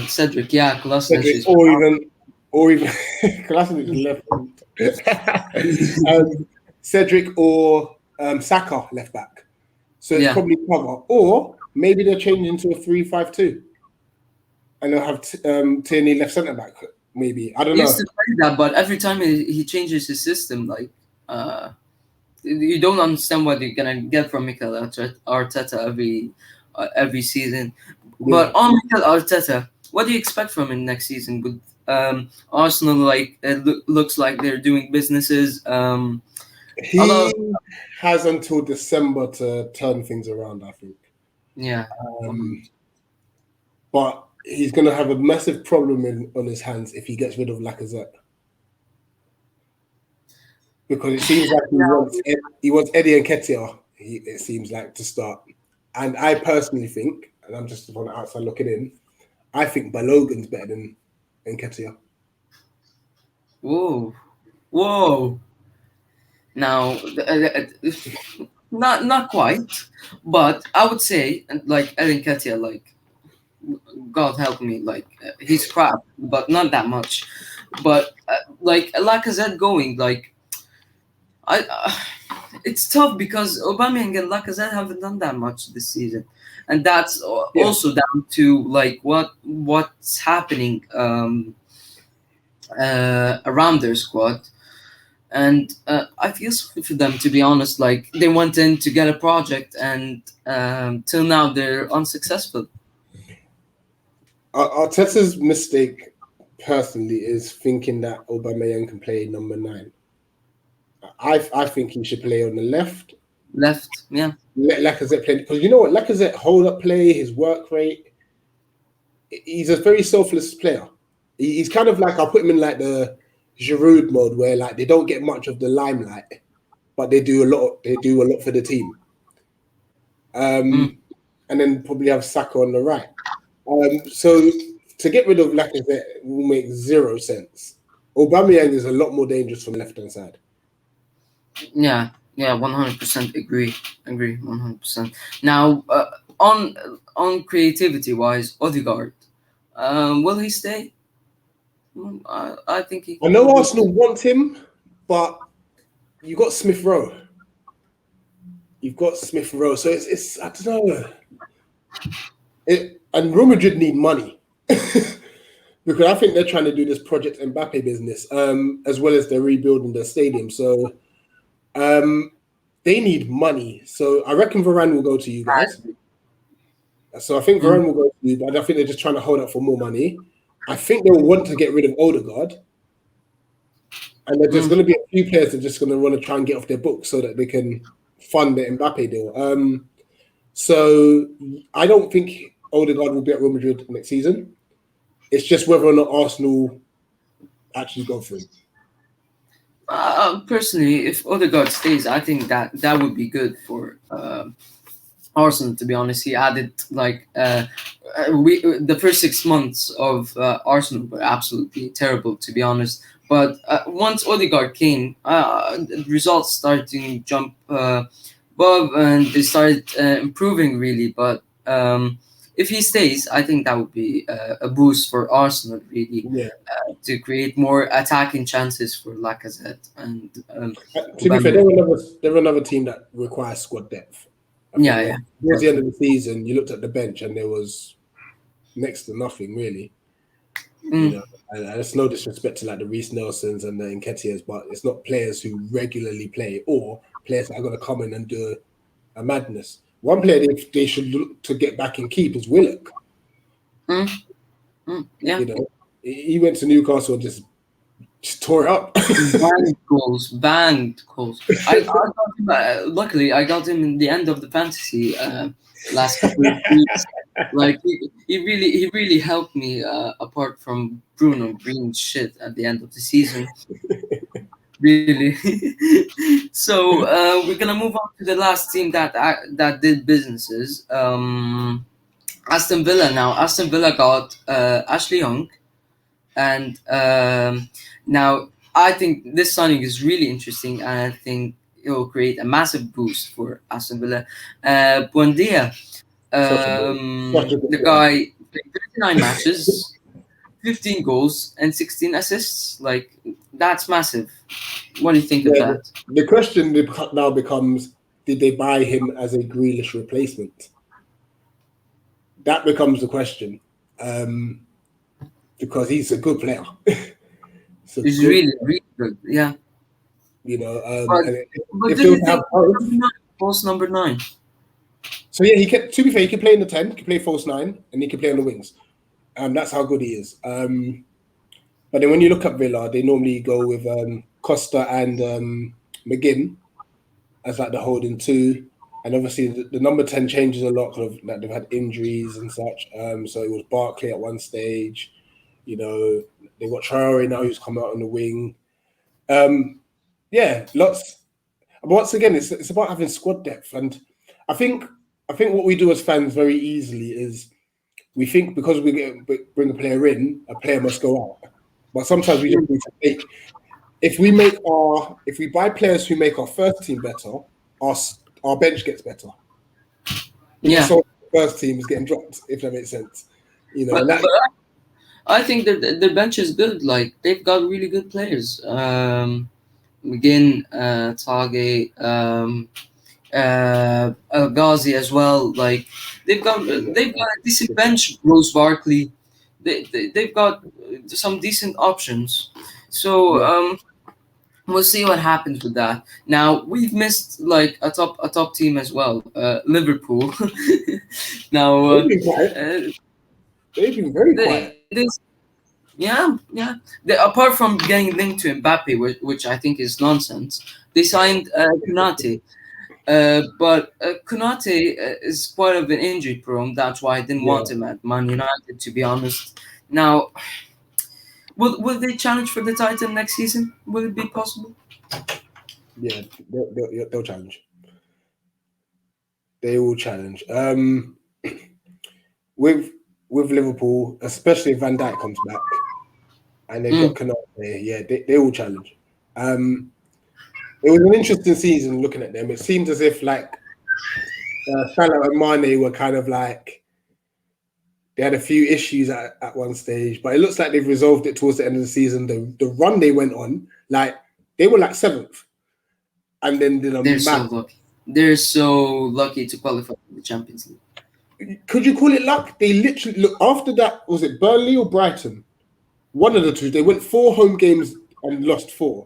Cedric, yeah, Kolasinac, or even Kolasinac left. Cedric or Saka left back. So it's probably cover, or maybe they're changing to a 3-5-2, and they'll have Tierney left centre back. Maybe, I don't know. He used to play that, but every time he changes his system, like you don't understand what you're gonna get from Mikel Arteta every season. Yeah. But on Mikel Arteta, what do you expect from him next season? With Arsenal, like it looks like they're doing businesses. He has until December to turn things around, I think. Yeah. But he's going to have a massive problem on his hands if he gets rid of Lacazette. Because it seems like he wants Eddie Nketiah, it seems like, to start. And I personally think, and I'm just on the outside looking in, I think Balogun's better than Nketiah. Whoa. Now, not quite, but I would say, like, Eddie Nketiah, like, God help me, like, he's crap, but not that much. But like Lacazette going, like, it's tough because Aubameyang and Lacazette haven't done that much this season, and that's also down to like what's happening around their squad. And I feel sorry for them, to be honest. Like, they went in to get a project, and till now they're unsuccessful. Arteta's mistake, personally, is thinking that Aubameyang can play number 9. I think he should play on the left. Left, yeah. Let Lacazette play, because you know what, Lacazette hold up play, his work rate. He's a very selfless player. He's kind of like, I'll put him in like the Giroud mode, where like they don't get much of the limelight, but they do a lot. They do a lot for the team. And then probably have Saka on the right. So to get rid of Lacazette will make zero sense. Aubameyang is a lot more dangerous from the left hand side. Yeah, 100% agree, 100%. Now, on creativity wise, Odegaard, will he stay? I think he. I know Arsenal want him, but you got Smith Rowe. You've got Smith Rowe, so it's I don't know. And Real Madrid need money because I think they're trying to do this Project Mbappe business, as well as they're rebuilding their stadium. So they need money. So I reckon Varane will go to you guys. So I think Varane will go to you, but I think they're just trying to hold up for more money. I think they'll want to get rid of Odegaard. And there's going to be a few players that are just going to want to try and get off their books so that they can fund the Mbappe deal. So I don't think Odegaard will be at Real Madrid next season. It's just whether or not Arsenal actually go for him. Personally, if Odegaard stays, I think that would be good for Arsenal. To be honest, he added like the first 6 months of Arsenal were absolutely terrible, to be honest. But once Odegaard came, results started to jump above, and they started improving really. But if he stays, I think that would be a boost for Arsenal, really, to create more attacking chances for Lacazette. And to be fair, they're another team that requires squad depth. Yeah. Towards the end of the season, you looked at the bench and there was next to nothing really. You know, and it's no disrespect to like the Reece Nelsons and the Nketiahs, but it's not players who regularly play or players that are going to come in and do a madness. One player they should look to get back and keep is Willock. Yeah. You know, he went to Newcastle and just tore it up. Banged goals. I got him, luckily, I got him in the end of the fantasy last couple of weeks. Like he really helped me. Apart from Bruno Green's shit at the end of the season, really. So we're gonna move on to the last team that did businesses. Aston Villa now. Aston Villa got Ashley Young, and now I think this signing is really interesting, and I think it will create a massive boost for Aston Villa. Buendia. The guy played 39 matches, 15 goals, and 16 assists. Like, that's massive. What do you think of that? The question now becomes, did they buy him as a Grealish replacement? That becomes the question. Because he's a good player. He's really good, yeah. You know, but if do you think false number 9? So yeah, to be fair, he can play in the 10, he can play false 9, and he can play on the wings. That's how good he is. But then when you look at Villa, they normally go with Costa and McGinn as like the holding 2. And obviously the number 10 changes a lot because like they've had injuries and such. So it was Barkley at one stage. You know, they've got Traore now who's come out on the wing. Lots. But once again, it's about having squad depth. And I think what we do as fans very easily is we think because we bring a player in, a player must go out. But sometimes we just need to think, if we buy players who make our first team better, our bench gets better. Yeah. So the first team is getting dropped, if that makes sense. You know, but I think their bench is good. Like, they've got really good players. McGinn, Tage, El Ghazi as well. Like, they've got a decent bench. Rose Barkley, they've got some decent options. So we'll see what happens with that. Now we've missed like a top team as well, Liverpool. Now they've been very quiet. Yeah, yeah. Apart from getting linked to Mbappe, which I think is nonsense, they signed Konate. But Konate is quite of an injury prone. That's why I didn't Yeah, want him at Man United, to be honest. Now, will they challenge for the title next season? Will it be possible? yeah, they'll challenge. They will challenge. With with Liverpool, especially if Van Dijk comes back and they've got Mm, Canal there, yeah, they will challenge. Um, it was an interesting season looking at them. It seemed as if like Salah and Mane were kind of like they had a few issues at one stage, but it looks like they've resolved it towards the end of the season. The run they went on, like they were like seventh, and then did a they're so mad. lucky. They're so lucky to qualify for the Champions League. Could you call it luck? They literally look after that. Was it Burnley or Brighton? One of the two. They went 4 home games and lost 4.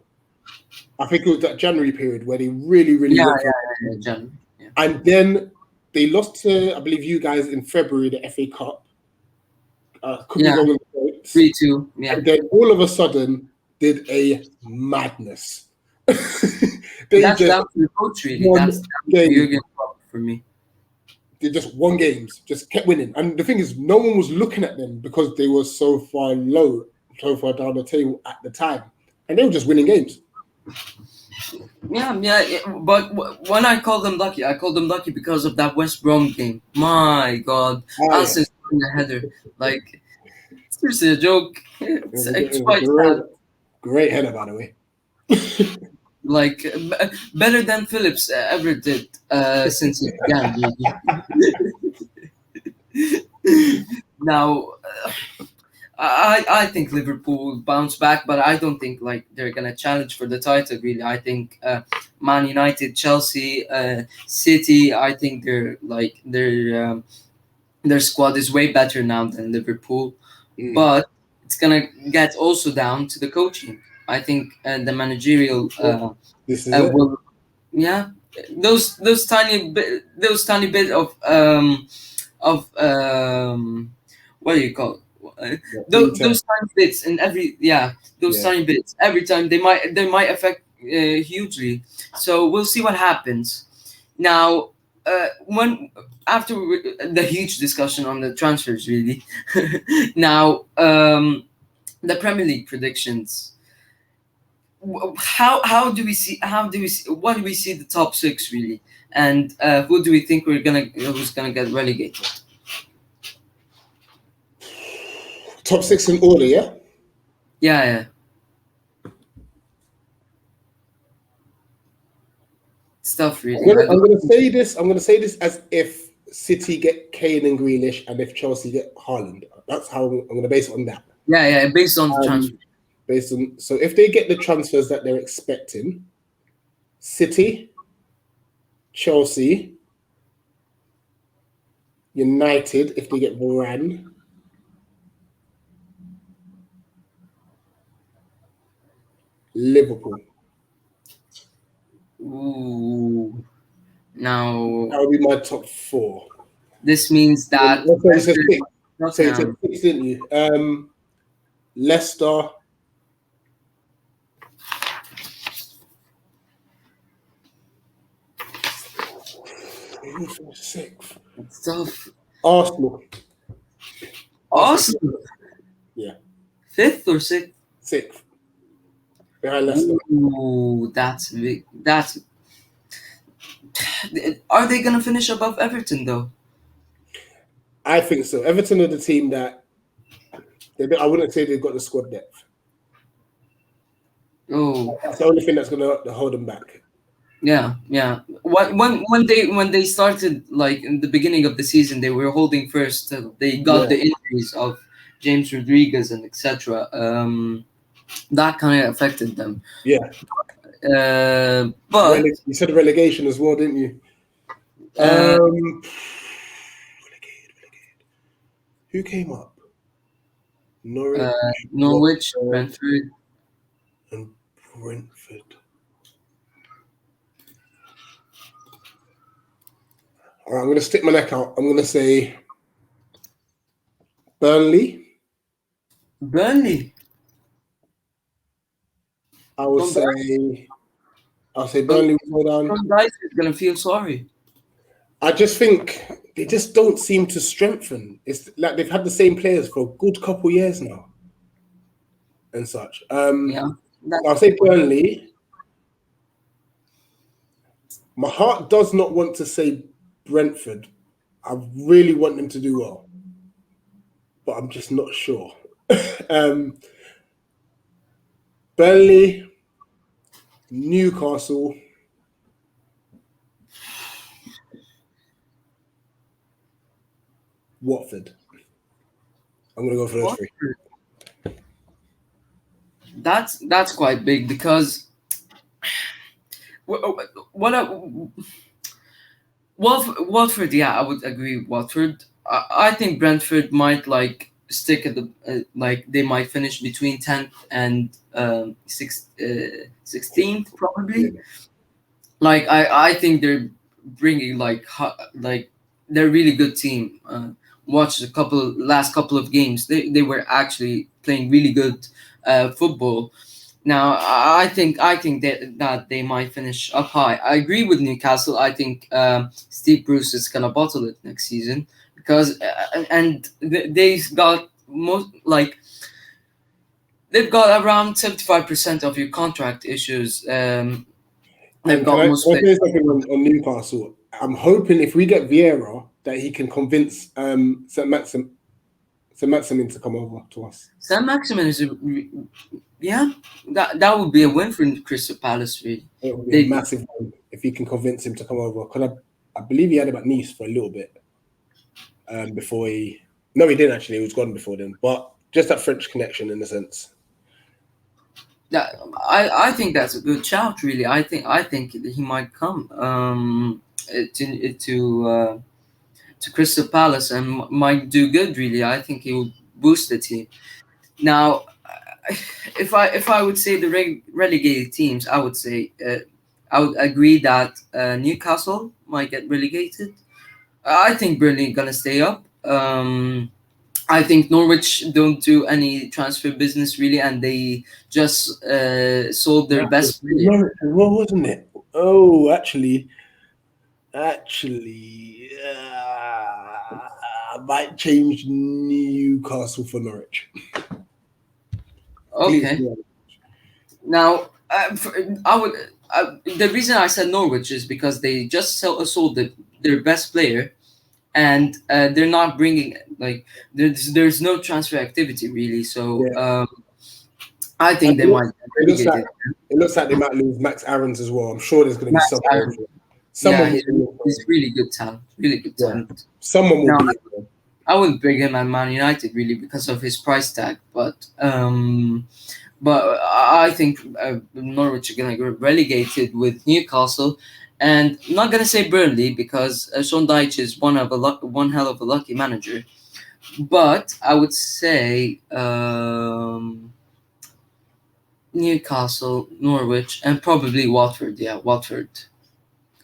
I think it was that January period where they really Yeah, went for yeah, it. yeah, Jan. Yeah, And then they lost to, I believe, you guys in February, the FA Cup. Could be yeah, wrong in the dates. 3-2. Yeah, And then all of a sudden did a madness. They that's just down to the coach, really. That's won down to games. Jurgen Klopp for me. They just won games, just kept winning. And the thing is, no one was looking at them because they were so far low, so far down the table at the time. And they were just winning games. Yeah, yeah, but when I call them lucky, I call them lucky because of that West Brom game. My God, Ah, yeah. Alisson scoring a header. Like, it's seriously a joke. It's It was a quite great, sad. great header, by the way. Like, better than Phillips ever did since he began, really. Now, I think Liverpool will bounce back, but I don't think like they're gonna challenge for the title. Really, I think Man United, Chelsea, City. I think their squad is way better now than Liverpool, Mm. but it's gonna get also down to the coaching. I think the managerial This is it. will, yeah, those tiny bit of what do you call it? Yeah, detail. Those tiny bits in every, yeah, those Yeah. tiny bits every time they might affect hugely. So we'll see what happens. Now, when after the huge discussion on the transfers, really. Now, the Premier League predictions. How do we see what do we see the top six, really, and who do we think who's gonna get relegated? Top 6 in order, yeah? Yeah, yeah. Stuff, really. I don't. I'm gonna say this. I'm gonna say this as if City get Kane and Grealish, and if Chelsea get Haaland. That's how I'm gonna base it on that. Yeah, yeah. Based on the transfer. Um, based on so if they get the transfers that they're expecting, City, Chelsea, United, if they get Varane, Liverpool. Ooh. Now, That would be my top 4. this means that So you said 6. So you said Tottenham. 6, didn't you? Leicester. Who's for 6th? Stuff. Arsenal. Arsenal. Yeah. Fifth or sixth? 6th. Behind Leicester. Ooh, that's big. That's. Are they gonna finish above Everton though? I think so. Everton are the team that I wouldn't say they've got the squad depth. Oh, That's the only thing that's going to hold them back. yeah, yeah. When they started, like in the beginning of the season, they were holding first. They got Yeah. the injuries of James Rodriguez and etc. That kind of affected them. Yeah. But You said relegation as well, didn't you? uh, Relegated. Who came up? Norwich, Norwich, Watford, Brentford. and Brentford. All right, I'm going to stick my neck out. I'm going to say Burnley, Burnley. I would Sean Dyche, say I'll say Sean Burnley will go down. Sean Dyche is gonna feel sorry. I just think they just don't seem to strengthen. It's like they've had the same players for a good couple years now and such. Yeah, that's I'll the say point. Burnley. My heart does not want to say Brentford. I really want them to do well, but I'm just not sure. um, Burnley, Newcastle, Watford. I'm going to go for those three. Watford. That's quite big because what Watford, yeah, I would agree. Watford. I think Brentford might like stick at the like they might finish between 10th and 16th probably. Yeah. Like I think they're bringing like they're a really good team. Watched last couple of games. They were actually playing really good football. Now I think that they might finish up high. I agree with Newcastle. I think Steve Bruce is gonna bottle it next season because they've got most like they've got around 75% of your contract issues. They've And can got I, most can I players. say something on Newcastle? I'm hoping if we get Vieira that he can convince St. Maximin to come over to us. Sam Maximin is yeah, that would be a win for Crystal Palace. Really, It would be a they massive one if you can convince him to come over. Because I believe he had him at Nice for a little bit before he. No, he didn't actually. He was gone before then. But just that French connection in a sense. that I think that's a good shout. Really, I think he might come to Crystal Palace and might do good. Really, I think he will boost the team. Now, if I would say the relegated teams, I would say I would agree that Newcastle might get relegated. I think Burnley gonna stay up. I think Norwich don't do any transfer business really, and they just sold their best player. What wasn't it? Oh, actually, I might change Newcastle for Norwich. Please. Okay, now I would. The reason I said Norwich is because they just sold their best player, and they're not bringing like there's no transfer activity really. So Yeah. I think And they might get it looks like relegated. it looks like they might lose Max Aaron's as well. I'm sure there's going to be Max someone. Aaron, yeah, Someone he's really good talent, really good yeah, talent. someone will Now be. I wouldn't bring him at Man United really because of his price tag, but I think Norwich are gonna get relegated with Newcastle, and I'm not gonna say Burnley because Sean Dyche is one hell of a lucky manager, but I would say Newcastle, Norwich, and probably Watford. Yeah, Watford.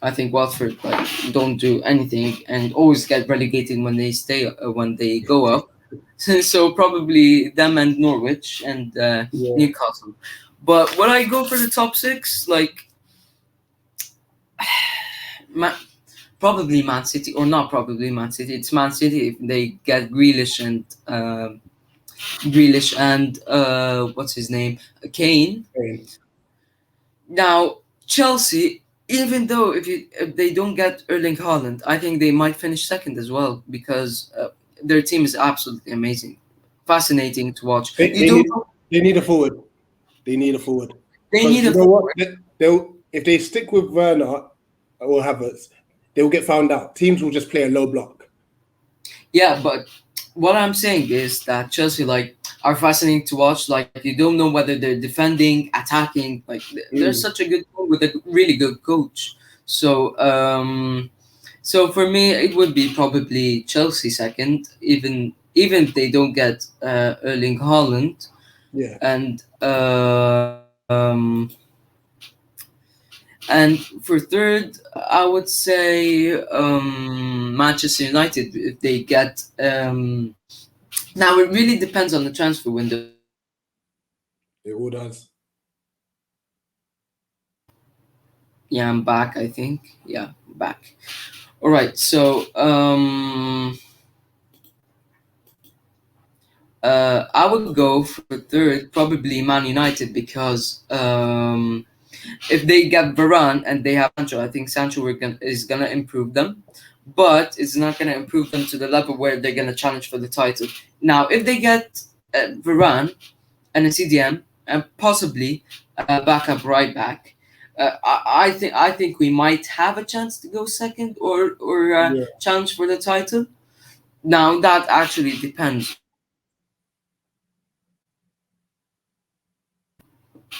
I think Watford like don't do anything and always get relegated when they go up. So probably them and Norwich and Yeah. Newcastle. But when I go for the top six, like Ma- probably Man City or not probably Man City. It's Man City if they get Grealish and what's his name, Kane. Okay. Now Chelsea, even though if they don't get Erling Haaland, I think they might finish second as well because their team is absolutely amazing, fascinating to watch. They, You they don't. need they need a forward. They need a forward They because need you a know what? forward. They'll if they stick with Werner or Havertz, they'll get found out. Teams will just play a low block. Yeah, but what I'm saying is that Chelsea like are fascinating to watch. Like you don't know whether they're defending, attacking. Like they're Mm. such a good team with a really good coach. So so for me, it would be probably Chelsea second, even if they don't get Erling Haaland, Yeah. and and for third, I would say Manchester United if they get Now it really depends on the transfer window. It all does. Yeah, I'm back, I think. Yeah, back. All right. So, I would go for third, probably Man United, because if they get Varane and they have Sancho, I think Sancho is gonna improve them, but it's not gonna improve them to the level where they're gonna challenge for the title. Now, if they get Varane and a CDM and possibly a backup right back, I think we might have a chance to go second or Yeah. challenge for the title. Now that actually depends.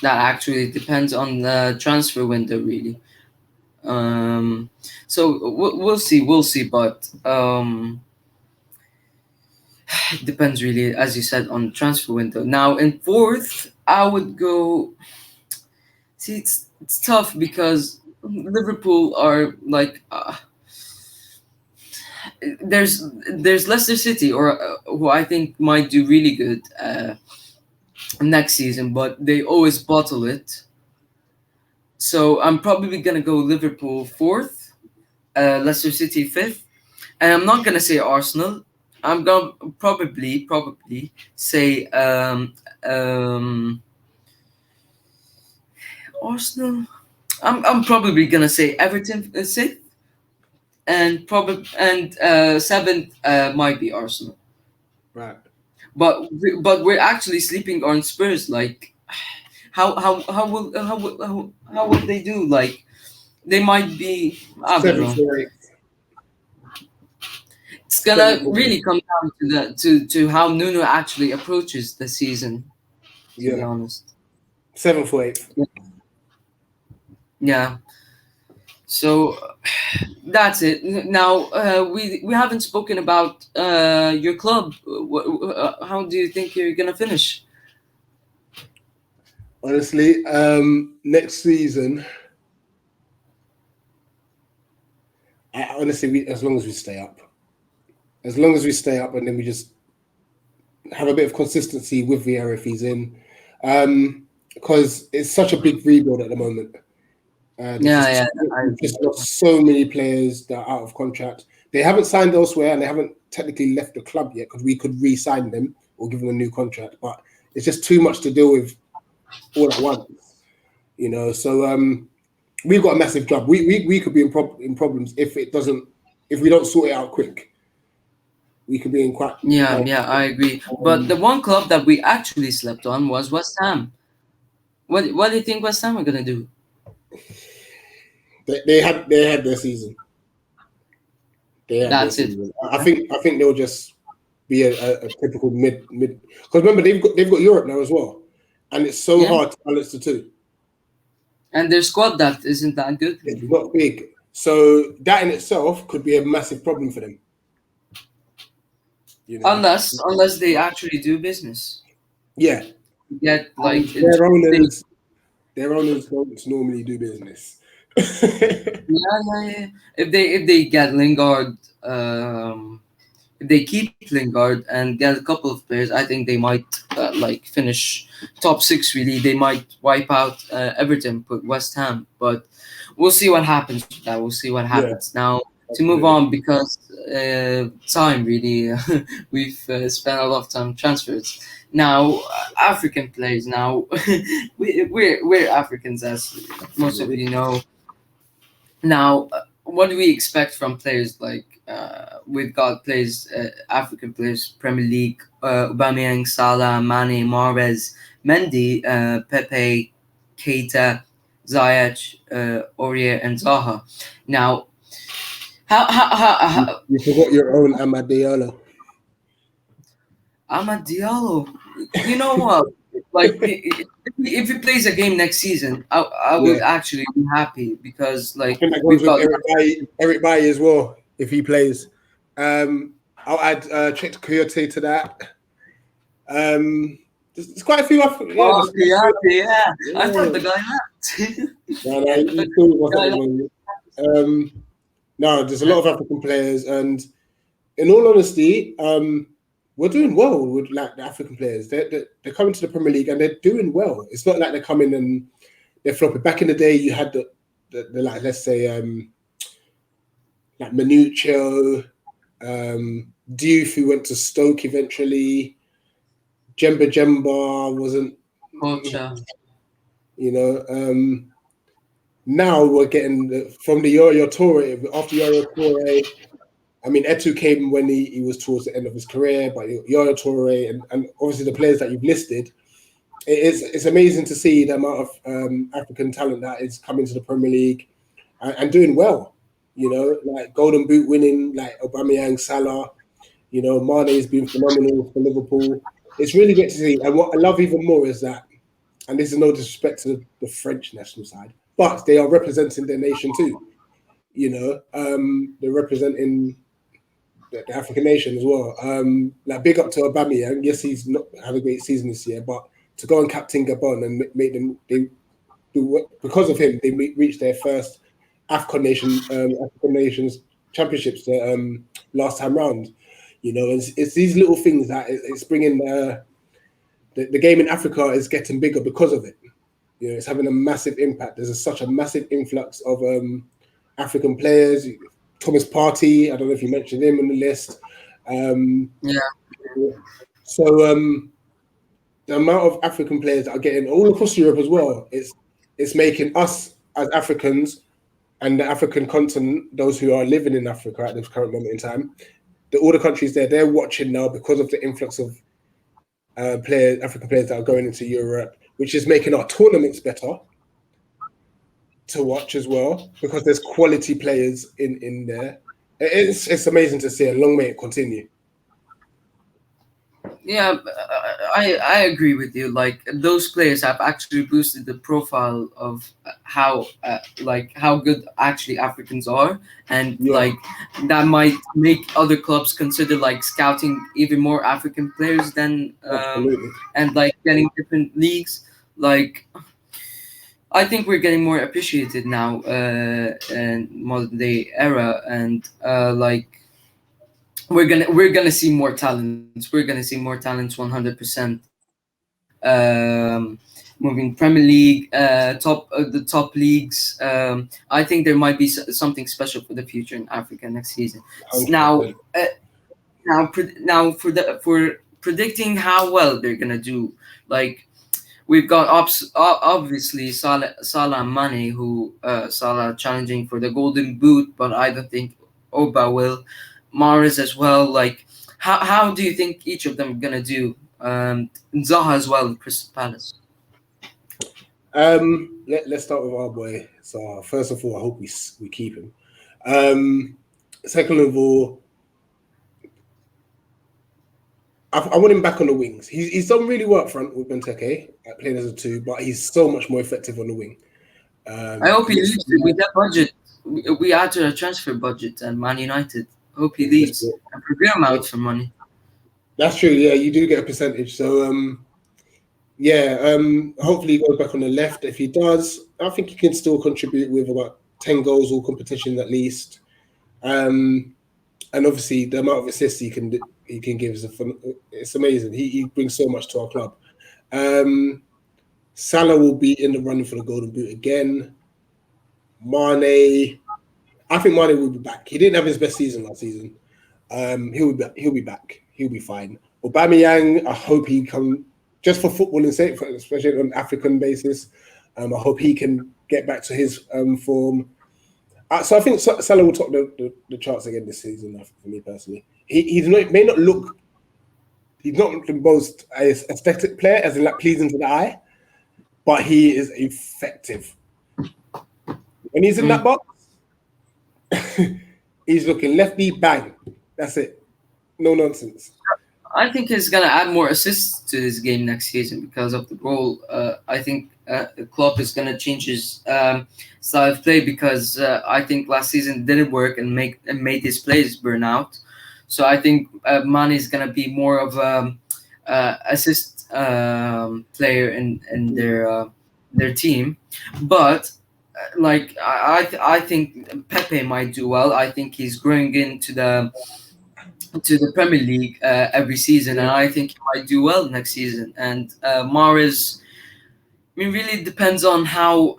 That actually depends on the transfer window, really. Um, so we'll see, but it depends really, as you said, on the transfer window. Now in fourth, I would go. See, it's tough because Liverpool are like there's Leicester City or who I think might do really good next season, but they always bottle it. So I'm probably gonna go Liverpool fourth, Leicester City fifth, and I'm not gonna say Arsenal. I'm gonna probably say Arsenal. I'm probably gonna say Everton sixth, and probably and seventh might be Arsenal. Right. But we're actually sleeping on Spurs. Like, how will they do? Like, they might be. I don't Seventh know. or eighth. It's Seventh gonna or eighth. really come down to to how Nuno actually approaches the season. To be Yeah. honest. Seventh or eighth. Yeah. So that's it. Now we haven't spoken about your club. How do you think you're gonna finish? Honestly, next season, honestly, as long as we stay up, and then we just have a bit of consistency with Vieira if he's in, because it's such a big rebuild at the moment. There's Yeah, just yeah. I we've just lost so many players that are out of contract. They haven't signed elsewhere, and they haven't technically left the club yet because we could re-sign them or give them a new contract. But it's just too much to deal with all at once, you know. So we've got a massive job. We could be in problems if we don't sort it out quick. We could be in quite. Yeah, yeah, I agree. But the one club that we actually slept on was West Ham. What do you think West Ham are gonna do? They had their season. They had their That's it. season. I think they'll just be a typical mid. Because remember they've got Europe now as well, and it's so Yeah, hard to balance the two. and their squad depth isn't that good, It's really. not big, so that in itself could be a massive problem for them. You know, Unless they actually do business. yeah. Get And like into big. their owners don't normally do business. Yeah, yeah, yeah. If they get Lingard, if they keep Lingard and get a couple of players, I think they might like finish top six. Really, they might wipe out Everton, put West Ham, but we'll see what happens with that. We'll see what Yeah, happens. Now to move absolutely. on because time really, we've spent a lot of time on transfers. Now African players. Now we're Africans, as most of you know. Now, what do we expect from players like we've got players, African players, Premier League, Aubameyang, Salah, Mane, Mahrez, Mendy, Pepe, Keita, Ziyech, Aurier, and Zaha. Now, how You forgot your own Amadeo. Amad Diallo? You know what? Like, if he plays a game next season, I Yeah, would actually be happy because I like think that goes we've with got Eric Bailly as well if he plays. I'll add Chet Coyote to that. There's quite a few. Oh, There's quite a yeah, few. yeah. I thought Yeah, the guy left. no, I thought he's still with us the at guy the left. moment. No, there's a lot of African players, and in all honesty, we're doing well with like the African players. They're coming to the Premier League and they're doing well. It's not like they're coming and they're flopping. Back in the day, you had the like, let's say like Manuccio, Diouf, who went to Stoke eventually. Jemba wasn't, Culture. you know. Now we're getting from the Yaya Toure. After Yaya Toure, I mean, Etu came when he was towards the end of his career, but Yaya Toure and obviously the players that you've listed, it's amazing to see the amount of African talent that is coming to the Premier League and doing well. You know, like Golden Boot winning, like Aubameyang, Salah. You know, Mane has been phenomenal for Liverpool. It's really great to see. And what I love even more is that, and this is no disrespect to the French national side, but they are representing their nation too. You know, they're representing the African nation as well. Like big up to Aubameyang. Yes, he's not had a great season this year, but to go and captain Gabon and make them because of him, they reached their first African Nations championships last time round. You know, it's these little things that it's bringing the game in Africa is getting bigger because of it. You know, it's having a massive impact. There's such a massive influx of African players. Thomas Partey, I don't know if you mentioned him on the list. Yeah. So the amount of African players that are getting all across Europe as well, it's making us as Africans and the African continent, those who are living in Africa at this current moment in time, all the countries there, they're watching now because of the influx of African players that are going into Europe, which is making our tournaments better to watch as well because there's quality players in there. It's amazing to see, and long may it continue. Yeah, I agree with you. Like those players have actually boosted the profile of how how good actually Africans are, and Yeah, like that might make other clubs consider like scouting even more African players than absolutely. and like getting different leagues. Like I think we're getting more appreciated now in modern day era, and like we're gonna see more talents. We're gonna see more talents 100%. Moving Premier League, the top leagues. I think there might be something special for the future in Africa next season. Now, 100%. now for predicting how well they're gonna do, like we've got obviously Salah and Mane, who Salah challenging for the Golden Boot, but I don't think Oba will. Mahrez as well. Like, how do you think each of them are gonna do? Zaha as well, Crystal Palace. Let's start with our boy. So first of all, I hope we keep him. Second of all, I want him back on the wings. He's done really well up front with Benteke, playing as a two, but he's so much more effective on the wing. I hope he leaves with that budget. We add to the transfer budget and Man United. Hope he leaves and we him out for money. That's true. Yeah, you do get a percentage. So hopefully he goes back on the left. If he does, I think he can still contribute with about 10 goals all competitions at least. And obviously the amount of assists he can give it's amazing. He brings so much to our club. Salah will be in the running for the Golden Boot again. Mane, I think Mane will be back. He didn't have his best season last season. He'll be back. He'll be fine. Aubameyang, I hope he can, just for footballing's sake, especially on an African basis. I hope he can get back to his form. So I think Salah will top the charts again this season. For me personally, he's not the most aesthetic player, as in like pleasing to the eye, but he is effective. When he's in that box, he's looking lefty, bang. That's it. No nonsense. I think he's gonna add more assists to this game next season because of the goal. I think Klopp is gonna change his style of play because I think last season didn't work and made his players burn out. So I think Mane is gonna be more of assist player in their team, but like I think Pepe might do well. I think he's growing into to the Premier League every season, and Yeah. I think he might do well next season. And Mahrez, I mean, really depends on how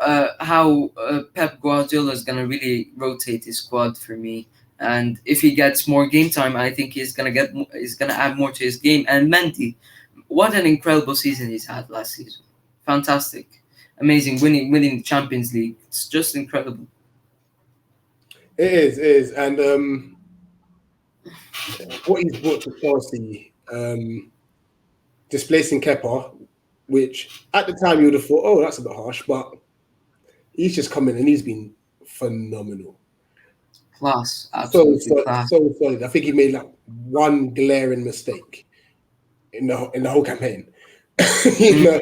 Pep Guardiola is gonna really rotate his squad for me. And if he gets more game time, I think he's gonna add more to his game. And Mendy, what an incredible season he's had last season! Fantastic, amazing, winning the Champions League. It's just incredible. It is, and what he's brought to Chelsea, displacing Kepa, which at the time you would have thought, oh, that's a bit harsh, but he's just come in and he's been phenomenal. Class, So absolutely so, class. so solid. I think he made like one glaring mistake in the whole campaign. You Mm. know,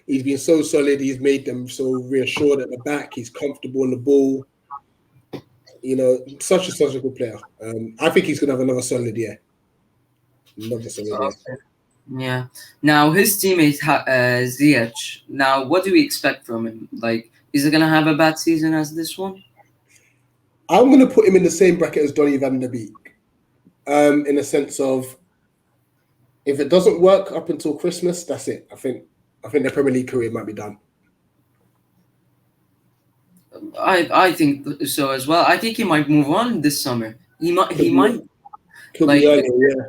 he's been so solid. He's made them so reassured at the back. He's comfortable on the ball. You know, such a good player. I think he's gonna have another solid year. Another solid year. Okay. Yeah. Now his teammate Ziyech. Now, what do we expect from him? Like, is he gonna have a bad season as this one? I'm gonna put him in the same bracket as Donny van der Beek. In the sense of if it doesn't work up until Christmas, that's it. I think the Premier League career might be done. I think so as well. I think he might move on this summer. He Could be, might could be like earlier, yeah.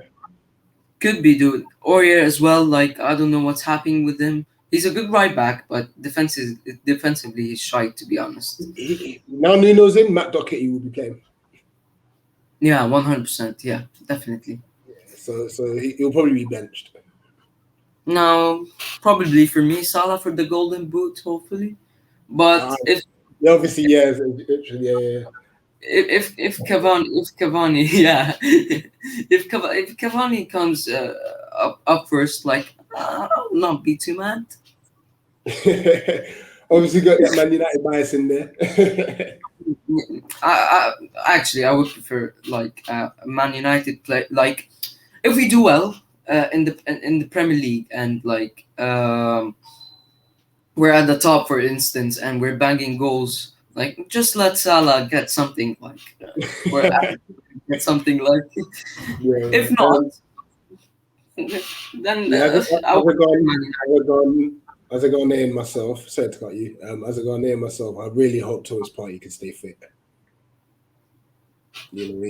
could be dude. Aurier as well. Like, I don't know what's happening with him. He's a good right back, but defensively he's shy, to be honest. Now Nuno's in, Matt Doherty will be playing. Yeah, 100%. Yeah, definitely. So he'll probably be benched. Now, probably for me, Salah for the Golden Boot, hopefully. But Uh, yeah, obviously, yeah, yeah. if Cavani yeah if Cavani comes up first, like, I'll not be too mad. Obviously, got that Man United bias in there. I would prefer like Man United play, like, if we do well in the Premier League, and like we're at the top, for instance, and we're banging goals, like, just let Salah get something, like, or get something, like, Yeah. if not, then Yeah, I would. as a Ghanaian myself, sorry to cut you. As a Ghanaian myself, I really hope Thomas Partey can stay fit. You know,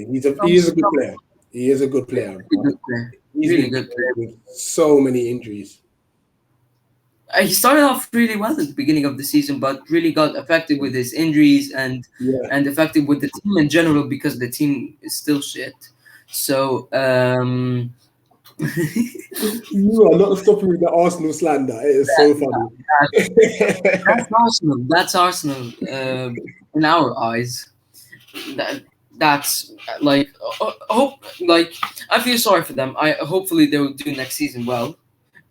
he is a good player. He is a good player. Really good player. He's Really been good player. with so many injuries. He started off really well at the beginning of the season, but really got affected with his injuries, and Yeah. affected with the team in general, because the team is still shit. So You are not stopping with the Arsenal slander. It is so funny. that's Arsenal. That's Arsenal in our eyes. That's like hope. Like, I feel sorry for them. Hopefully they will do next season well,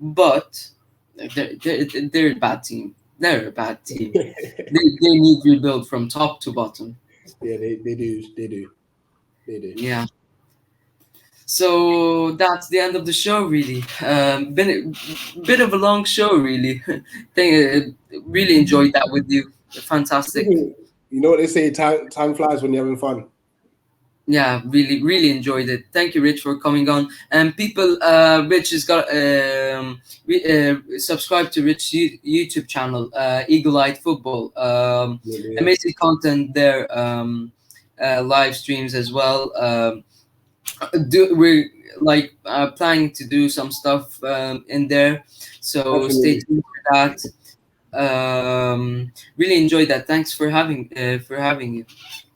but they're a bad team. They're a bad team. They need rebuild from top to bottom. Yeah, they do. Yeah. So that's the end of the show, really. Been a bit of a long show, really. Really enjoyed that with you. Fantastic. You know what they say? Time flies when you're having fun. Yeah, really enjoyed it. Thank you, Rich, for coming on. And people, Rich has got subscribe to Rich's YouTube channel, Eagle Eyed Football. Yeah. Amazing content there. Live streams as well. We're like planning to do some stuff in there, so stay Absolutely. tuned for that. Really enjoyed that. Thanks for having you.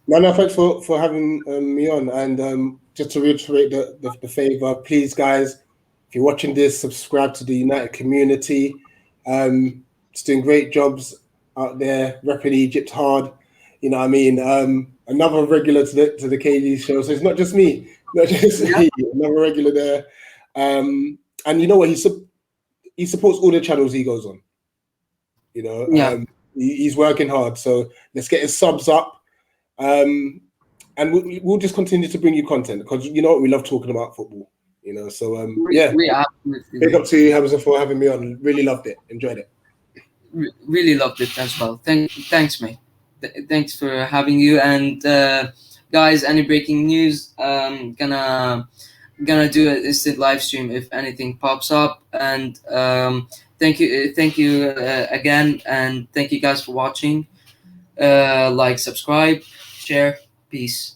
No, thanks for having me on. And just to reiterate the favor, please, guys, if you're watching this, subscribe to the United community. It's doing great jobs out there, repping Egypt hard. You know what I mean? Another regular to the KD show. So it's not just me, me, another regular there. And you know what? He supports all the channels he goes on. You know, he's working hard. So let's get his subs up. And we'll just continue to bring you content, because you know what, we love talking about football. You know, so yeah. We absolutely Big up to you, Hamza, for having me on. Really loved it. Enjoyed it. really loved it as well. Thanks, mate. Thanks for having you. And guys, any breaking news? gonna do an instant live stream if anything pops up. And thank you again, and thank you guys for watching. Like, subscribe, share, peace.